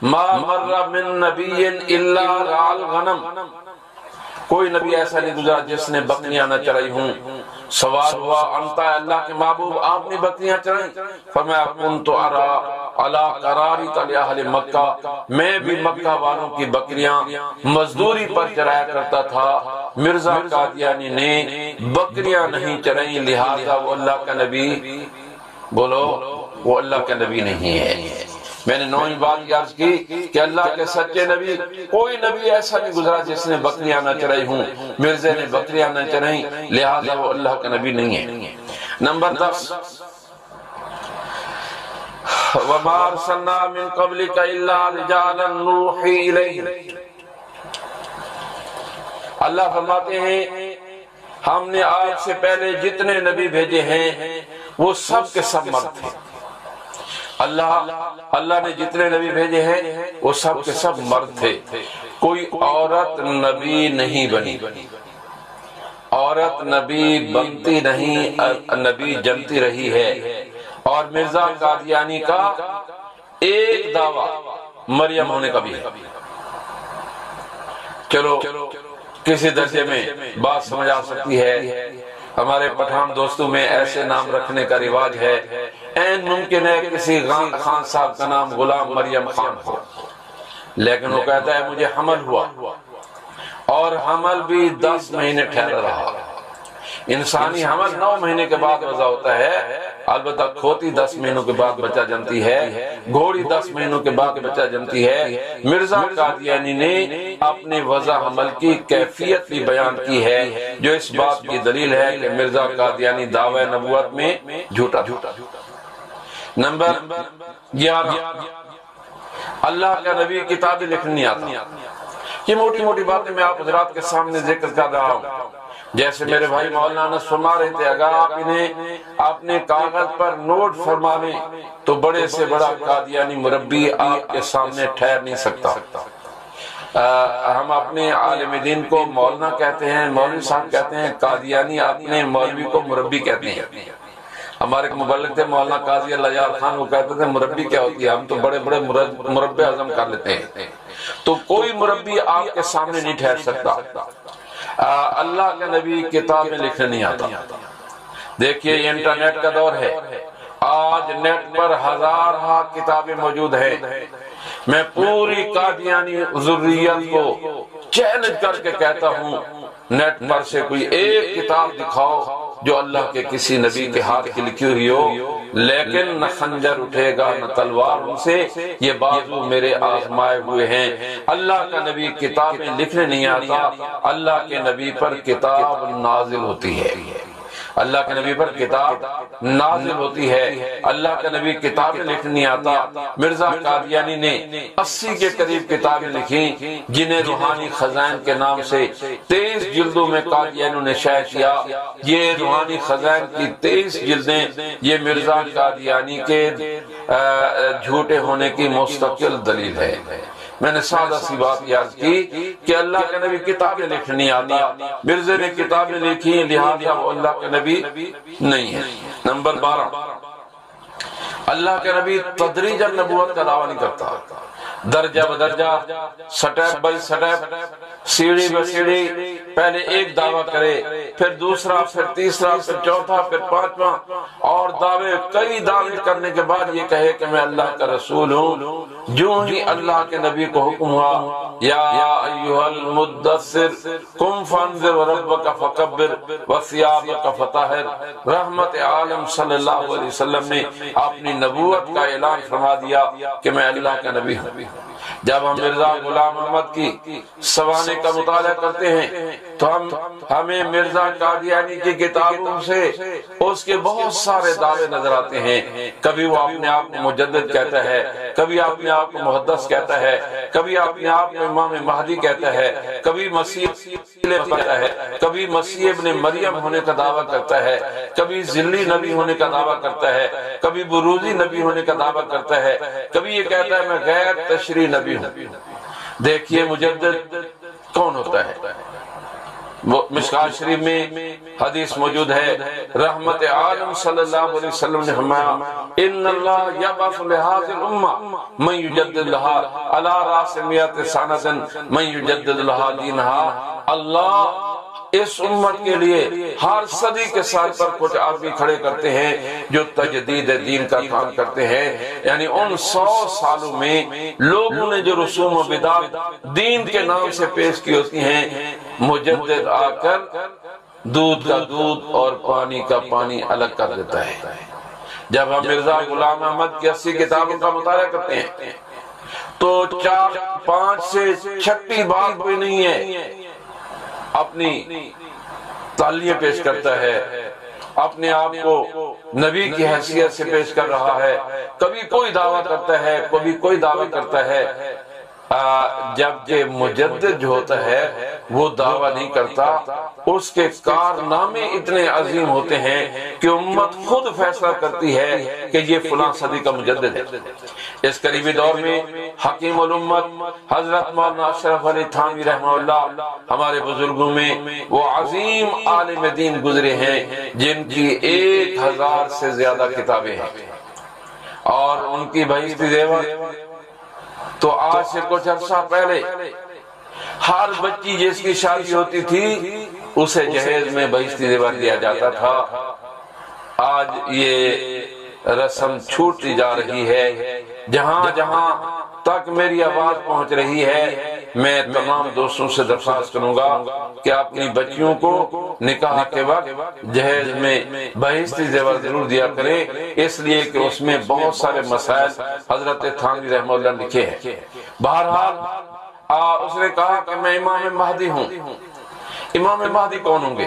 ما مر من نبی الا رعى الغنم، کوئی نبی ایسا نہیں گزرا جس نے بکریاں نہ چرائی ہوں۔ سوال ہوا انتا اللہ کے محبوب آپ نے بکریاں چرائیں؟ فرمایا کنت ارى علی قرارط اہل مکہ، میں بھی مکہ والوں کی بکریاں مزدوری پر چرایا کرتا تھا۔ مرزا قادیانی نے بکریاں نہیں چرائیں، لہذا وہ اللہ کا نبی، بولو وہ اللہ کا نبی نہیں ہے۔ میں نے 9ویں بات کی عرض کی کہ اللہ کے سچے نبی، کوئی نبی ایسا نہیں گزرا جس نے بکریاں نہ چرائی ہوں، مرزا نے بکریاں نہ چرائیں، لہذا وہ اللہ کا نبی نہیں ہے۔ نمبر 10 وَمَا أَرْسَلْنَا مِن قَبْلِكَ إِلَّا رِجَالًا نُوحِي إِلَيْهِمْ، اللہ فرماتے ہیں ہم نے آپ سے پہلے جتنے نبی بھیجے ہیں وہ سب کے سب مرد تھے۔ اللہ نے جتنے نبی بھیجے ہیں وہ سب کے سب مرد تھے، کوئی عورت نبی نہیں بنی، عورت نبی بنتی نہیں، نبی جنتی رہی ہے۔ اور مرزا قادیانی کا ایک دعویٰ مریم ہونے کا بھی ہے۔ چلو کسی درجے میں بات سمجھ آ سکتی ہے، ہمارے پٹھان دوستوں میں ایسے نام رکھنے کا رواج ہے، این ممکن ہے کسی خان صاحب کا نام غلام مریم خان ہو، لیکن وہ کہتا ہے مجھے حمل ہوا، اور حمل بھی 10 مہینے ٹھہرا رہا۔ انسانی حمل 9 مہینے کے بعد وضع ہوتا ہے، البتہ کھوتی 10 مہینوں کے بعد بچہ جنتی ہے، گھوڑی 10 مہینوں کے بعد بچہ جنتی ہے۔ مرزا قادیانی نے اپنے وضع حمل کی کیفیت بھی بیان کی ہے، جو اس بات کی دلیل ہے کہ مرزا قادیانی دعوی نبوت میں جھوٹا تھا۔ نمبر 11، اللہ کا نبی کتابیں لکھنے نہیں آتا۔ یہ موٹی موٹی باتیں میں آپ حضرات کے سامنے ذکر کر رہا ہوں۔ جیسے میرے بھائی مولانا فرما رہے تھے، اگر آپ انہیں اپنے کاغذ پر نوٹ فرما لیں تو بڑے سے بڑا قادیانی مربی آپ کے سامنے ٹھہر نہیں سکتا۔ ہم اپنے عالم دین کو مولانا کہتے ہیں، مولوی صاحب کہتے ہیں، قادیانی اپنے مولوی کو مربی کہتے ہیں۔ ہمارے ایک مبلغ تھے مولانا قاضی اللہ خان، وہ کہتے تھے مربی کیا ہوتی ہے، ہم تو بڑے بڑے مربع ہضم کر لیتے ہیں۔ تو کوئی مربی آپ کے سامنے نہیں ٹھہر سکتا۔ اللہ کا نبی کتابیں لکھنے نہیں آتا۔ دیکھیے یہ انٹرنیٹ کا دور ہے، آج نیٹ پر ہزارہ کتابیں موجود ہیں۔ میں پوری قادیانی ذریت کو چیلنج کر کے کہتا ہوں، نیٹ پر سے کوئی ایک کتاب دکھاؤ جو اللہ کے کسی نبی کے ہاتھ کی لکھی ہوئی ہو، لیکن نہ خنجر اٹھے گا نہ تلوار ان سے، یہ بازو میرے آزمائے ہوئے ہیں۔ اللہ کا نبی کتابیں لکھنے نہیں آتا، اللہ کے نبی پر کتاب نازل ہوتی ہے، اللہ کے نبی پر کتاب نازل ہوتی ہے، اللہ کا نبی کتابیں لکھنے نہیں آتا۔ مرزا قادیانی نے 80 کے قریب کتابیں لکھی، جنہیں روحانی خزائن کے نام سے 23 جلدوں میں قادیانیوں نے شائع کیا۔ یہ روحانی خزائن کی 23 جلدیں یہ مرزا قادیانی کے جھوٹے ہونے کی مستقل دلیل ہے۔ میں نے سادہ سی بات یاد کی کہ اللہ کا نبی کتابیں لکھنے نہیں آتا، مرزے نے کتابیں لکھی لہذا وہ اللہ کا نبی نہیں ہے۔ نمبر 12، اللہ کا نبی تدریجاً نبوت کا دعویٰ نہیں کرتا، درجہ بدرجہ، سٹیپ بائی سٹیپ، سیڑھی بہ سیڑھی، پہلے ایک دعویٰ کرے، پھر دوسرا، پھر تیسرا، پھر چوتھا، پھر پانچواں، اور کئی دعوے کرنے کے بعد یہ کہے کہ میں اللہ کا رسول ہوں۔ جو ہی اللہ کے نبی کو حکم ہوا، یا ایھا المدثر قم فانذر وربک فکبر وثیابک فطہر، رحمت عالم صلی اللہ علیہ وسلم نے اپنی نبوت کا اعلان فرما دیا کہ میں اللہ کا نبی ہوں۔ جب ہم مرزا غلام احمد کی سوانح کا مطالعہ کرتے ہیں تو ہمیں مرزا قادیانی کی کتابوں سے اس کے بہت سارے دعوے نظر آتے ہیں۔ کبھی وہ اپنے آپ کو مجدد کہتا ہے، کبھی اپنے آپ کو محدث کہتا ہے، کبھی اپنے آپ کو امام مہدی کہتا ہے، کبھی مسیح کہتا ہے، کبھی مسیح ابن مریم ہونے کا دعویٰ کرتا ہے، کبھی ذلی نبی ہونے کا دعویٰ کرتا ہے، کبھی بروزی نبی ہونے کا دعویٰ کرتا ہے، کبھی یہ کہتا ہے میں غیر تشریح نبی ہوں۔ دیکھیے مجدد کون ہوتا ہے؟ مشکوٰۃ شریف میں حدیث موجود ہے، رحمت عالم صلی اللہ علیہ وسلم نے فرمایا ان اللہ یبعث لہذه الامہ من یجدد لها علی راس مئۃ سنۃ من یجدد لها دینها۔ اللہ اس امت کے لیے ہر صدی کے سال پر کچھ آدمی کھڑے کرتے ہیں جو تجدید دین کا کام کرتے ہیں، یعنی ان 100 سالوں میں لوگوں نے جو رسوم و بدعت دین کے نام سے پیش کی ہوتی ہیں، مجدد آ کر دودھ کا دودھ اور پانی کا پانی الگ کر دیتا ہے۔ جب ہم مرزا غلام احمد کی 80 کتابوں کا مطالعہ کرتے ہیں تو 4-5 سے چھٹی بات کوئی نہیں ہے، اپنی تعلیم پیش کرتا ہے، اپنے آپ کو نبی کی حیثیت سے پیش کر رہا ہے، کبھی کوئی دعویٰ کرتا ہے، کبھی کوئی دعویٰ کرتا ہے۔ جبکہ مجدد جو ہوتا ہے وہ دعویٰ نہیں کرتا، اس کے کارنامے اتنے عظیم ہوتے ہیں کہ امت خود فیصلہ کرتی ہے کہ یہ فلاں صدی کا مجدد ہے۔ اس قریبی دور میں حکیم الامت حضرت مولانا اشرف علی تھانوی رحمہ اللہ ہمارے بزرگوں میں وہ عظیم عالم دین گزرے ہیں جن کی 1000 سے زیادہ کتابیں ہیں، اور ان کی بہشتی زیور تو آج سے کچھ عرصہ پہلے ہر بچی جس کی شادی ہوتی تھی اسے جہیز میں بہشتی زیور دیا جاتا تھا۔ آج یہ رسم چھوٹتی جا رہی ہے۔ جہاں جہاں تک میری آواز پہنچ رہی ہے میں تمام دوستوں سے درخواست کروں گا کہ اپنی بچیوں کو نکاح کے وقت جہیز میں بہشتی زیور ضرور دیا کریں، اس لیے کہ اس میں بہت سارے مسائل حضرت تھانوی رحمہ اللہ لکھے ہیں۔ بہرحال اس نے کہا کہ میں امام مہدی ہوں۔ امام مہدی کون ہوں گے؟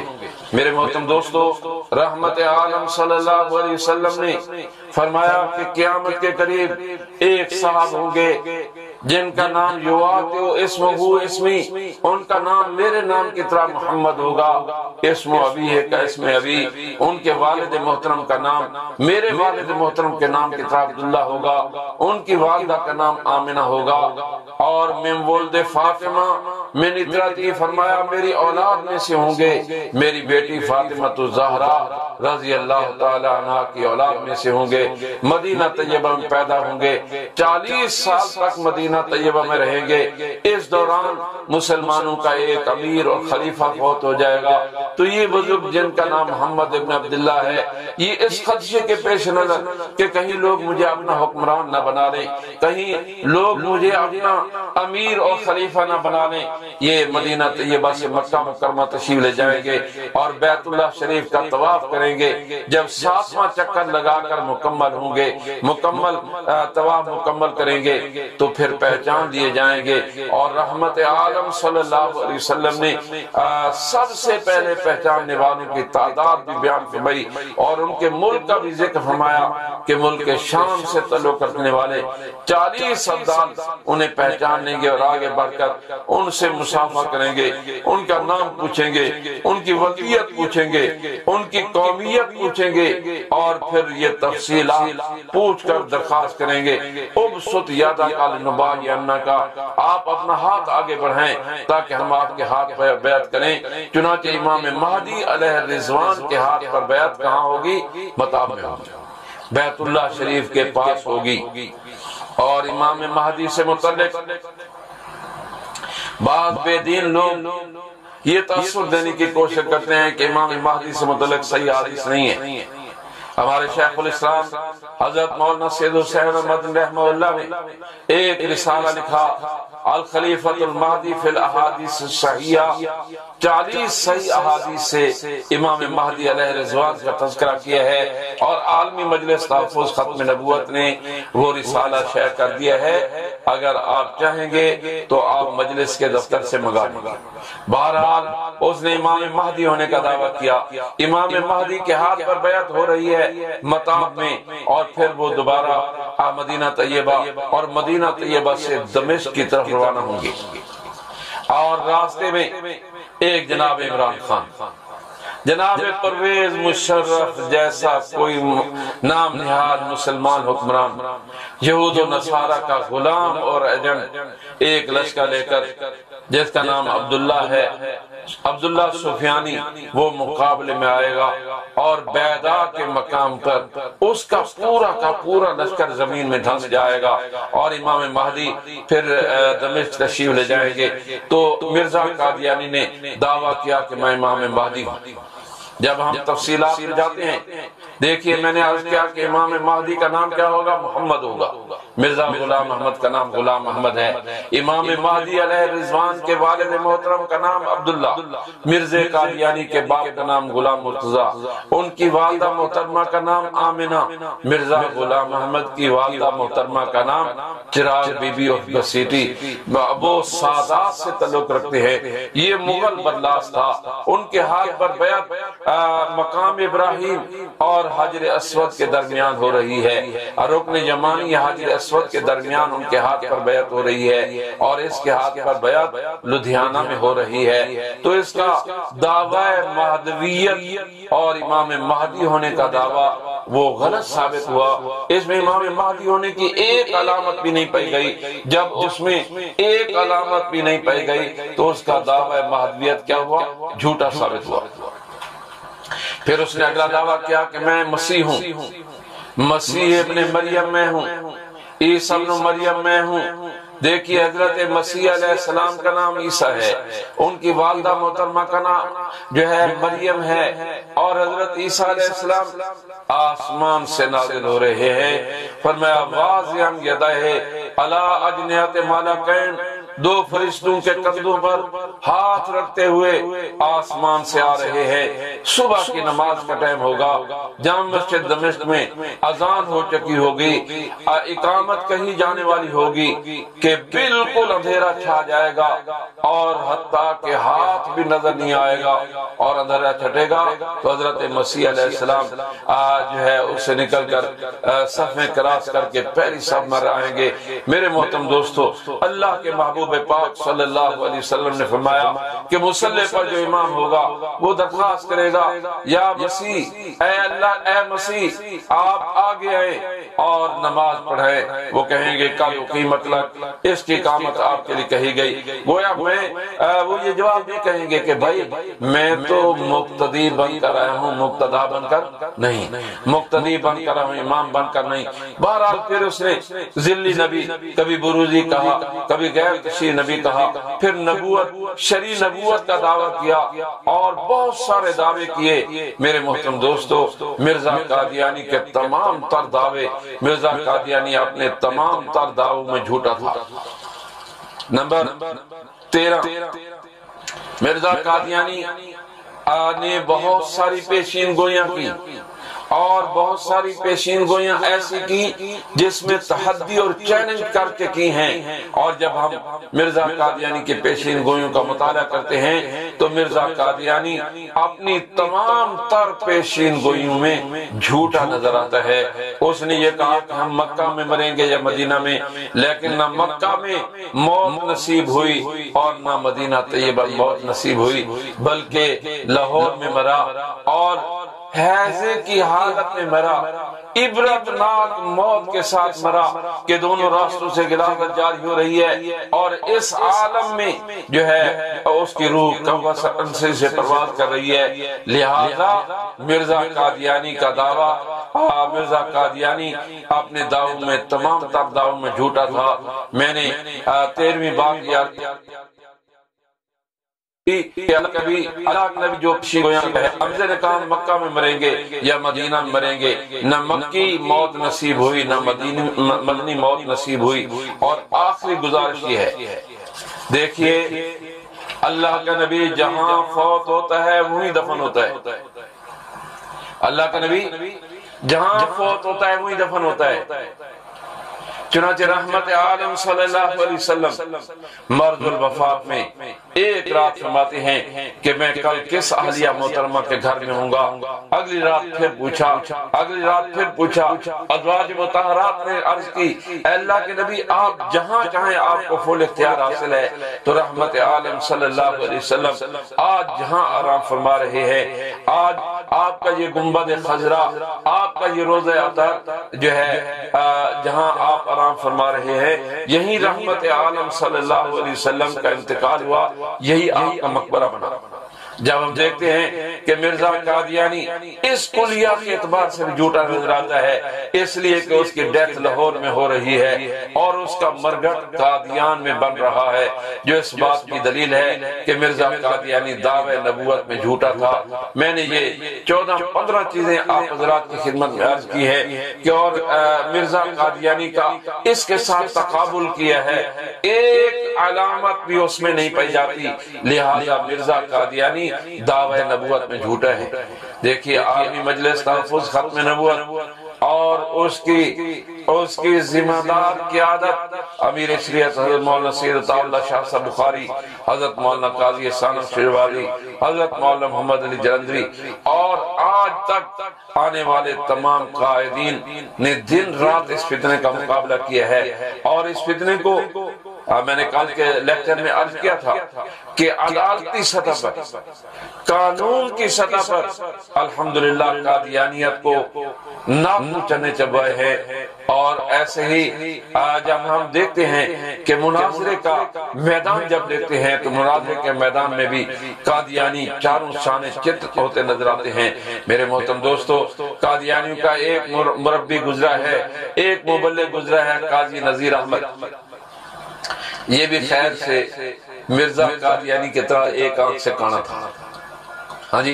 میرے محترم دوستو، رحمت عالم صلی اللہ علیہ وسلم نے فرمایا کہ قیامت کے قریب ایک صاحب ہوں گے جن کا نام یواطئ اسمہ اسمی، ان کا نام میرے نام کی طرح محمد ہوگا، اسم ابی ہے کا اسم ابی، ان کے والد محترم کا نام میرے والد محترم کے نام کی طرح عبداللہ ہوگا، ان کی والدہ کا نام آمنہ ہوگا، اور من ولد فاطمہ من اطرتی، فرمایا میری اولاد میں سے ہوں گے میری بیٹی فاطمہ الزہرا رضی اللہ تعالی عنہ کی اولاد میں سے ہوں گے، مدینہ طیبہ میں پیدا ہوں گے، 40 سال تک مدینہ طیبہ میں رہیں گے۔ اس دوران مسلمانوں کا ایک امیر اور خلیفہ فوت ہو جائے گا، تو یہ بزرگ جن کا نام محمد ابن عبداللہ ہے، یہ اس خدشے کے پیش نظر کہ کہیں لوگ مجھے اپنا حکمران نہ بنا لیں، کہیں لوگ مجھے اپنا امیر اور خلیفہ نہ بنا لیں، یہ مدینہ طیبہ سے مکہ مکرمہ تشریف لے جائیں گے اور بیت اللہ شریف کا طواف کریں گے۔ جب 7واں چکر لگا کر مکمل ہوں گے، مکمل طواف مکمل کریں گے، تو پھر پہچان دیے جائیں گے۔ اور رحمت عالم صلی اللہ علیہ وسلم نے سب سے پہلے پہچاننے والوں کی تعداد بھی بیان فرمائی اور ان کے ملک کا بھی ذکر فرمایا کہ ملک شام سے تعلق رکھنے والے 40 ابدال انہیں پہچان لیں گے اور آگے بڑھ کر ان سے مصافحہ کریں گے، ان کا نام پوچھیں گے، ان کی ولیت پوچھیں گے، ان کی قومیت پوچھیں گے، اور پھر یہ تفصیلات پوچھ کر درخواست کریں گے۔ ابسط یدک لنبایع عنک، آپ اپنا ہاتھ آگے بڑھائیں تاکہ ہم آپ کے ہاتھ پر بیعت کریں۔ چنانچہ امام مہدی علیہ الرضوان کے ہاتھ پر بیعت کہاں ہوگی؟ مطاب میں ہوگی، بیت اللہ شریف کے پاس ہوگی۔ اور امام مہدی سے متعلق بعض بے دین لوگ یہ تاثر دینے کی کوشش کرتے ہیں کہ امام مہدی سے متعلق صحیح حدیث نہیں ہے۔ ہمارے شیخ الاسلام حضرت مولانا سید حسین احمد رحمہ اللہ نے ایک رسالہ لکھا، الخلیفۃ المہدی فی الاحادیث الصحیحہ، 40 صحیح احادیث سے امام مہدی علیہ الرضوان کا تذکرہ کیا ہے، اور عالمی مجلس تحفظ ختم نبوت نے وہ رسالہ شائع کر دیا ہے۔ اگر آپ چاہیں گے تو آپ مجلس کے دفتر سے منگا لیں گے۔ بہرحال اس نے امام مہدی ہونے کا دعویٰ کیا، امام مہدی کے ہاتھ پر بیعت ہو رہی ہے مطاب میں، اور پھر وہ دوبارہ مدینہ طیبہ اور مدینہ طیبہ سے دمشق کی طرف روانہ ہوں گے، اور راستے میں ایک جناب عمران خان، جناب پرویز مشرف جیسا کوئی نام نہاد مسلمان حکمران، یہود و نصارہ کا غلام اور ایجنٹ، ایک لشکر لے کر جس کا نام عبداللہ ہے، عبداللہ سفیانی، وہ مقابلے میں آئے گا، اور بیدا کے مقام پر اس کا پورا لشکر زمین میں دھنس جائے گا، اور امام مہدی پھر دمشق تشریف لے جائیں گے۔ تو مرزا قادیانی نے دعویٰ کیا کہ میں امام مہدی ہوں۔ جب ہم تفصیلات میں جاتے ہیں، دیکھیے میں نے عرض کیا کہ امام مہدی کا نام کیا ہوگا؟ محمد ہوگا۔ مرزا غلام احمد کا نام غلام احمد ہے۔ امام مہدی علیہ الرضوان کے والد محترم کا نام عبداللہ، مرزا قادیانی کے باپ کا نام غلام مرتضیٰ، ان کی والدہ محترمہ کا نام آمنہ، مرزا غلام احمد کی والدہ محترمہ کا نام چراغ بی بی آف بسیٹی، وہ سادات سے تعلق رکھتے ہیں۔ یہ مغل بدلاس تھا، ان کے ہاتھ پر بیعت مقام ابراہیم اور حجر اسود کے درمیان ہو رہی ہے، رکن یمانی حجر اسود کے درمیان ان کے ہاتھ پر بیعت ہو رہی ہے، اور اس کے ہاتھ پر بیعت لدھیانہ میں ہو رہی ہے۔ تو اس کا دعوی مہدویت اور امام مہدی ہونے کا دعویٰ وہ غلط ثابت ہوا۔ اس میں امام مہدی ہونے کی ایک علامت بھی نہیں پائی گئی۔ جب اس میں ایک علامت بھی نہیں پائی گئی تو اس کا دعوی مہدویت کیا ہوا؟ جھوٹا ثابت ہوا۔ پھر اس نے اگلا دعویٰ کیا کہ میں مسیح ہوں، مسیح ابن مریم میں ہوں، عیسیٰ ابن مریم میں ہوں۔ دیکھیے حضرت مسیح علیہ السلام کا نام عیسیٰ ہے، ان کی والدہ محترمہ کا نام جو ہے مریم ہے، اور حضرت عیسیٰ علیہ السلام آسمان سے نازل ہو رہے ہیں۔ فرمایا واضعاً یدیہ علی اجنحۃ ملکین، دو فرشتوں کے کندھوں پر ہاتھ رکھتے ہوئے آسمان سے آ رہے ہیں۔ صبح کی نماز کا ٹائم ہوگا، جامع مسجد دمشق میں اذان ہو چکی ہوگی، اقامت کہیں جانے والی ہوگی کہ بالکل اندھیرا چھا جائے گا اور حتیٰ کہ ہاتھ بھی نظر نہیں آئے گا اور اندھیرا چھٹے گا تو حضرت مسیح علیہ السلام جو ہے اس سے نکل کر صف میں کراس کر کے پہلی صف میں آئیں گے۔ میرے محترم دوستو، اللہ کے محبوب پاک صلی اللہ علیہ وسلم نے فرمایا کہ مصلی پر جو امام ہوگا وہ درخواست کرے گا، یا مسیح، اے اللہ، اے مسیح آپ آگے آئیں اور نماز پڑھیں۔ وہ کہیں گے قد اقیمت لک، اس کی اقامت آپ کے لیے کہی گئی۔ گویا وہ یہ جواب نہیں کہیں گے کہ بھائی میں تو مقتدی بن کر آیا ہوں، مقتدا بن کر نہیں، مقتدی بن کر آیا ہوں، امام بن کر نہیں۔ بہرحال پھر اس نے ذلی نبی، کبھی بروزی کہا، کبھی غیر کسی نبی کہا، پھر نبوت، شرعی نبوت کا دعویٰ کیا اور بہت سارے دعوے کیے۔ میرے محترم دوستو، مرزا قادیانی کے تمام تر دعوے، مرزا قادیانی اپنے تمام تر دعووں میں جھوٹا تھا۔ نمبر 13، مرزا قادیانی نے بہت ساری پیشین گویاں کی اور بہت ساری پیشین گویاں ایسی کی جس میں تحدی اور چیلنج کر کے کی ہیں، اور جب ہم مرزا قادیانی کے پیشین گویوں کا مطالعہ کرتے ہیں تو مرزا قادیانی اپنی تمام تر پیشین گویوں میں جھوٹا نظر آتا ہے۔ اس نے یہ کہا کہ ہم مکہ میں مریں گے یا مدینہ میں، لیکن نہ مکہ میں موت نصیب ہوئی اور نہ مدینہ طیبہ موت نصیب ہوئی، بلکہ لاہور میں مرا اور حیضے کی حالت میں مرا، عبرتناک موت کے ساتھ مرا کہ دونوں راستوں سے غلاظت جاری ہو رہی ہے اور اس عالم میں جو ہے اس کی روح کوثر سے پرواز کر رہی ہے۔ لہذا مرزا قادیانی کا دعویٰ، مرزا قادیانی اپنے دعووں میں تمام تر دعووں میں جھوٹا تھا۔ میں نے 13ویں باب اللہ نبی جو پیشین گویاں ہے، حمزہ نے کہا مکہ میں مریں گے یا مدینہ میں مریں گے، نہ مکی موت نصیب ہوئی نہ مدنی موت نصیب ہوئی۔ اور آخری گزارش یہ ہے، دیکھیے اللہ کا نبی جہاں فوت ہوتا ہے وہیں دفن ہوتا ہے، اللہ کا نبی جہاں فوت ہوتا ہے وہیں دفن ہوتا ہے۔ چنانچہ رحمت عالم صلی اللہ علیہ وسلم مرض الوفات میں ایک رات فرماتے ہیں کہ میں کل کس اہلیہ محترمہ کے گھر میں ہوں گا۔ اگلی رات پھر پوچھا، ازواج مطہرات نے عرض کی، اے اللہ کے نبی آپ جہاں چاہیں آپ کو فل اختیار حاصل ہے۔ تو رحمت عالم صلی اللہ علیہ وسلم آج جہاں آرام فرما رہے ہیں، آج آپ کا یہ گنبد خضرا، آپ کا یہ روضہ اطہر جو ہے جہاں آپ آرام فرما رہے ہیں، یہی رحمت عالم صلی اللہ علیہ وسلم کا انتقال ہوا، یہی آپ کا مقبرہ بنا۔ جب ہم دیکھتے ہیں کہ مرزا قادیانی اس کلیہ کے اعتبار سے بھی جھوٹا نظر آتا ہے، اس لیے کہ اس کی ڈیتھ لاہور میں ہو رہی ہے اور اس کا مرگٹ قادیان میں بن رہا ہے، جو اس بات کی دلیل ہے کہ مرزا قادیانی دعوی نبوت میں جھوٹا تھا۔ میں نے یہ 14-15 چیزیں آپ حضرات کی خدمت میں عرض کی ہے کہ اور مرزا قادیانی کا اس کے ساتھ تقابل کیا ہے، ایک علامت بھی اس میں نہیں پائی جاتی، لہذا مرزا قادیانی دعوی نبوت میں جھوٹا ہے۔ دیکھیے عالمی مجلس تحفظ ختم نبوت اور اس کی ذمہ دار قیادت امیر شریعت حضرت مولانا سید عطا اللہ شاہ صاحب بخاری، حضرت مولانا قاضی احسان شیروازی، حضرت مولانا محمد علی جلندری اور آج تک آنے والے تمام قائدین نے دن رات اس فتنے کا مقابلہ کیا ہے، اور اس فتنے کو میں نے کل کے لیکچر میں عرض کیا تھا کہ عدالتی سطح پر، قانون کی سطح پر الحمدللہ قادیانیت کو ناک چنے چبائے ہیں۔ اور ایسے ہی جب ہم دیکھتے ہیں کہ مناظرے کا میدان جب دیکھتے ہیں تو مناظرے کے میدان میں بھی قادیانی چاروں شانے چت ہوتے نظر آتے ہیں۔ میرے محترم دوستو، قادیانیوں کا ایک مربی گزرا ہے، ایک مبلغ گزرا ہے، قاضی نذیر احمد، یہ بھی خیر سے مرزا قادیانی کی طرح ایک آنکھ سے کانا تھا۔ ہاں جی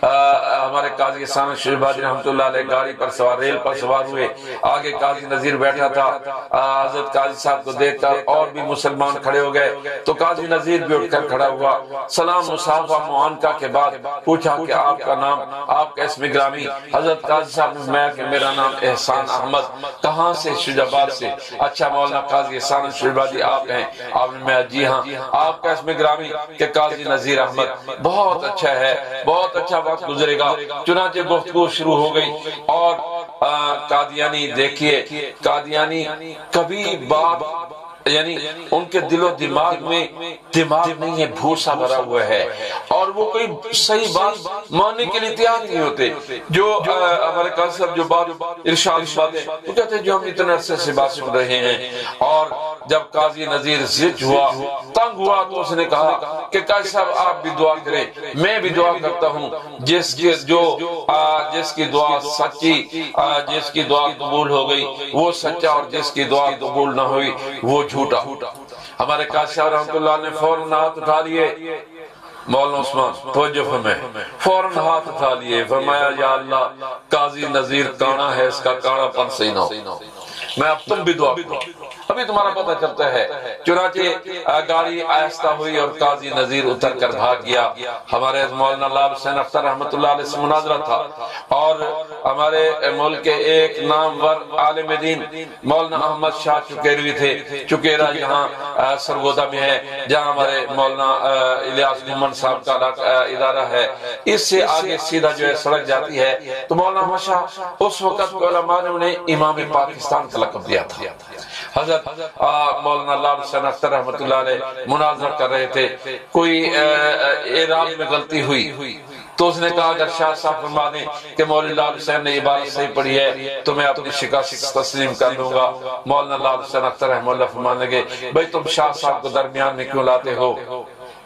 ہمارے قاضی ثانوی شہبازی رحمۃ اللہ علیہ گاڑی پر سوار، ریل پر سوار ہوئے، آگے قاضی نذیر بیٹھا تھا، حضرت قاضی صاحب کو دیکھ کر اور بھی مسلمان کھڑے ہو گئے، تو قاضی نذیر بھی اٹھ کر کھڑا ہوا، سلام مصافحہ معانقہ کے بعد پوچھا کہ آپ کا نام، آپ کا اسم گرامی؟ حضرت قاضی صاحب نے فرمایا کہ میرا نام احسان احمد۔ کہاں سے؟ شجاباد سے۔ اچھا مولانا قاضی احسان شہبازی آپ ہیں؟ آپ نے فرمایا جی ہاں۔ آپ کا اسم گرامی؟ کہ قاضی نذیر احمد۔ بہت اچھا ہے، بہت اچھا وقت گزرے گا۔ چنانچہ گفتگو شروع ہو گئی، اور قادیانی دیکھیے، قادیانی کبھی بات یعنی ان کے دل و دماغ میں دماغ نہیں ہے، بھوسا بھرا ہوا ہے، اور وہ کوئی صحیح بات ماننے کے لیے تیار نہیں ہوتے۔ جو ہمارے قاضی صاحب جو بات ارشاد باتیں وہ کہتے ہیں جو ہم اتنے عرصے سے بات سن رہے ہیں۔ اور جب قاضی نذیر زد ہوا، تنگ ہوا، تو اس نے کہا کہ قاضی صاحب آپ بھی دعا کریں، میں بھی دعا کرتا ہوں، جس کی دعا سچی، جس کی دعا قبول ہو گئی وہ سچا، اور جس کی دعا قبول نہ ہوئی وہ جھوٹا۔ ہمارے قاضی صاحب رحمۃ اللہ نے فوراً ہاتھ اٹھا لیے، مولانا عثمان توجہ فرمائے، فوراً ہاتھ اٹھا لیے، فرمایا یا اللہ قاضی نذیر کانا ہے، اس کا کانا پن صحیح نہ ہو، میں اب تم بھی دعا کرو، ابھی تمہارا پتہ چلتا ہے۔ چنانچہ گاڑی آہستہ ہوئی اور قاضی نذیر اتر کر بھاگ گیا۔ ہمارے مولانا لال حسین اختر رحمۃ اللہ علیہ سے مناظرہ تھا، اور ہمارے ملک کے ایک نامور عالم دین مولانا احمد شاہ چکیروی تھے، چکیرہ یہاں سرگودا میں ہے، جہاں ہمارے مولانا الیاس محمد صاحب کا ادارہ ہے، اس سے آگے سیدھا جو ہے سڑک جاتی ہے۔ تو مولانا احمد شاہ اس وقت علماء نے انہیں امام پاکستان کا لقب دیا تھا۔ حضرت مولانا لال حسین اختر رحمۃ اللہ علیہ مناظرہ کر رہے تھے، کوئی اعراب میں غلطی ہوئی تو اس نے کہا اگر شاہ صاحب فرما دیں کہ مولانا لال حسین نے عبارت صحیح پڑھی ہے تو میں اپنی شکست تسلیم کر لوں گا۔ مولانا لال حسین اختر رحمۃ اللہ فرمانے لگے بھائی تم شاہ صاحب کو درمیان میں کیوں لاتے ہو؟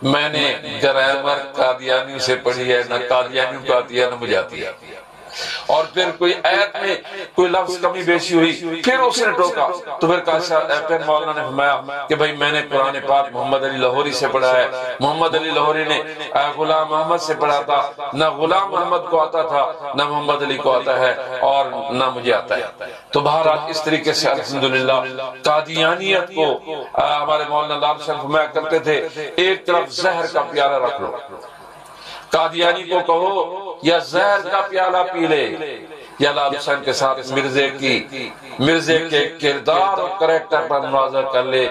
میں نے گرامر قادیانی سے پڑھی ہے، نہ قادیانی کو آتی ہے نہ مجھے آتی ہے۔ اور پھر کوئی آیت میں کوئی لفظ کمی بیشی ہوئی، پھر اس نے ٹوکا، تو پھر مولانا نے فرمایا کہ بھائی میں نے قرآن پاک محمد علی لاہوری سے پڑھا ہے، محمد علی لاہوری نے غلام محمد سے پڑھا تھا، نہ غلام محمد کو آتا تھا نہ محمد علی کو آتا ہے اور نہ مجھے آتا ہے۔ تو بہرحال اس طریقے سے الحمدللہ قادیانیت کو ہمارے مولانا لال حسین فرمایا کرتے تھے ایک طرف زہر کا پیالہ رکھ لو، قادیانی کو کہو یا زہر کا پیالہ پی لے، یا لال حسین کے ساتھ مرزے کے کردار اور کریکٹر پر مناظرہ کر لے،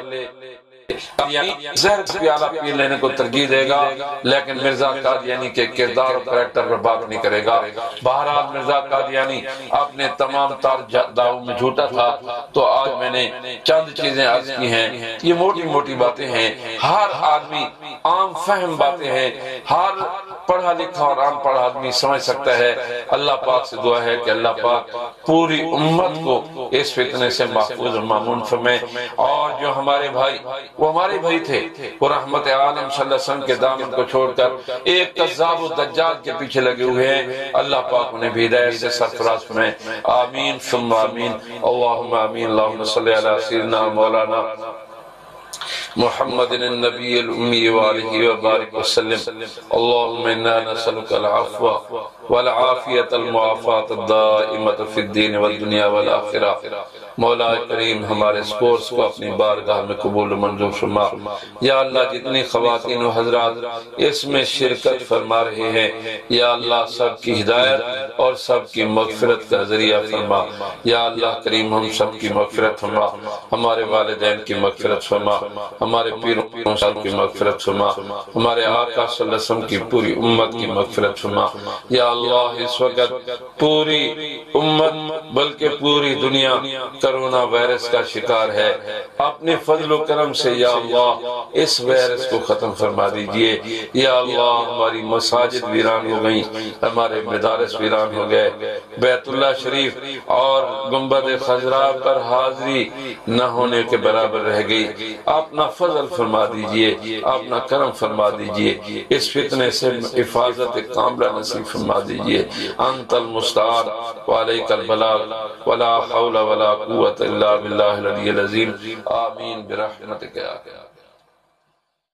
زہر کا پیالہ پی لینے کو ترجیح دے گا، لیکن مرزا قادیانی کے کردار اور کریکٹر پر بات نہیں کرے گا۔ بہرحال مرزا قادیانی اپنے تمام تار دعووں میں جھوٹا تھا۔ تو آج میں نے چند چیزیں عرض کی ہیں، یہ موٹی موٹی باتیں ہیں، ہر آدمی عام فہم باتیں ہیں، ہر پڑھا لکھا اور ان پڑھا آدمی سمجھ سکتا ہے۔ اللہ پاک سے دعا ہے کہ اللہ پاک پوری امت کو اس فتنے سے محفوظ و مامون فرمائے، اور جو ہمارے بھائی وہ ہمارے بھائی تھے، وہ رحمت عالم صلی اللہ علیہ وسلم کے دامن کو چھوڑ کر ایک کذاب و دجال کے پیچھے لگے ہوئے ہیں، اللہ پاک انہیں بھی ہدایت سے سرفراز فرمائے، آمین ثم آمین، اللہم آمین، اللہم صلی علی سیدنا مولانا محمد النبی الامی وآلہ وبارک وسلم، اللہم انا نسألک العفو والعافیت المعافات الدائمت فی الدین والدنیا والآخرہ۔ مولا کریم ہمارے اس کورس کو اپنی بارگاہ میں قبول و منظور فرما۔ یا اللہ جتنی خواتین و حضرات اس میں شرکت فرما رہے ہیں، یا اللہ سب کی ہدایت اور سب کی مغفرت کا ذریعہ فرما۔ یا اللہ کریم ہم سب کی مغفرت فرما، ہمارے والدین کی مغفرت فرما، ہمارے پیروں صاحب کی مغفرت فرما، ہمارے آقا صلی اللہ علیہ وسلم کی پوری امت کی مغفرت فرما۔ یا اللہ اس وقت پوری امت بلکہ پوری دنیا کرونا وائرس کا شکار ہے، اپنے فضل و کرم سے یا اللہ اس وائرس کو ختم فرما دیجئے۔ یا اللہ ہماری مساجد ویران ہو گئیں، ہمارے مدارس ویران ہو گئے، بیت اللہ شریف اور گنبد خضراء پر حاضری نہ ہونے کے برابر رہ گئی، اپنا فضل فرما دیجئے، اپنا کرم فرما دیجئے، اس فتنے سے حفاظت کاملہ نصیب فرما دیجئے۔ انت المستعان وعلیک البلاغ ولا حول ولا قوة الا باللہ العلی العظیم، آمین برحمتک یا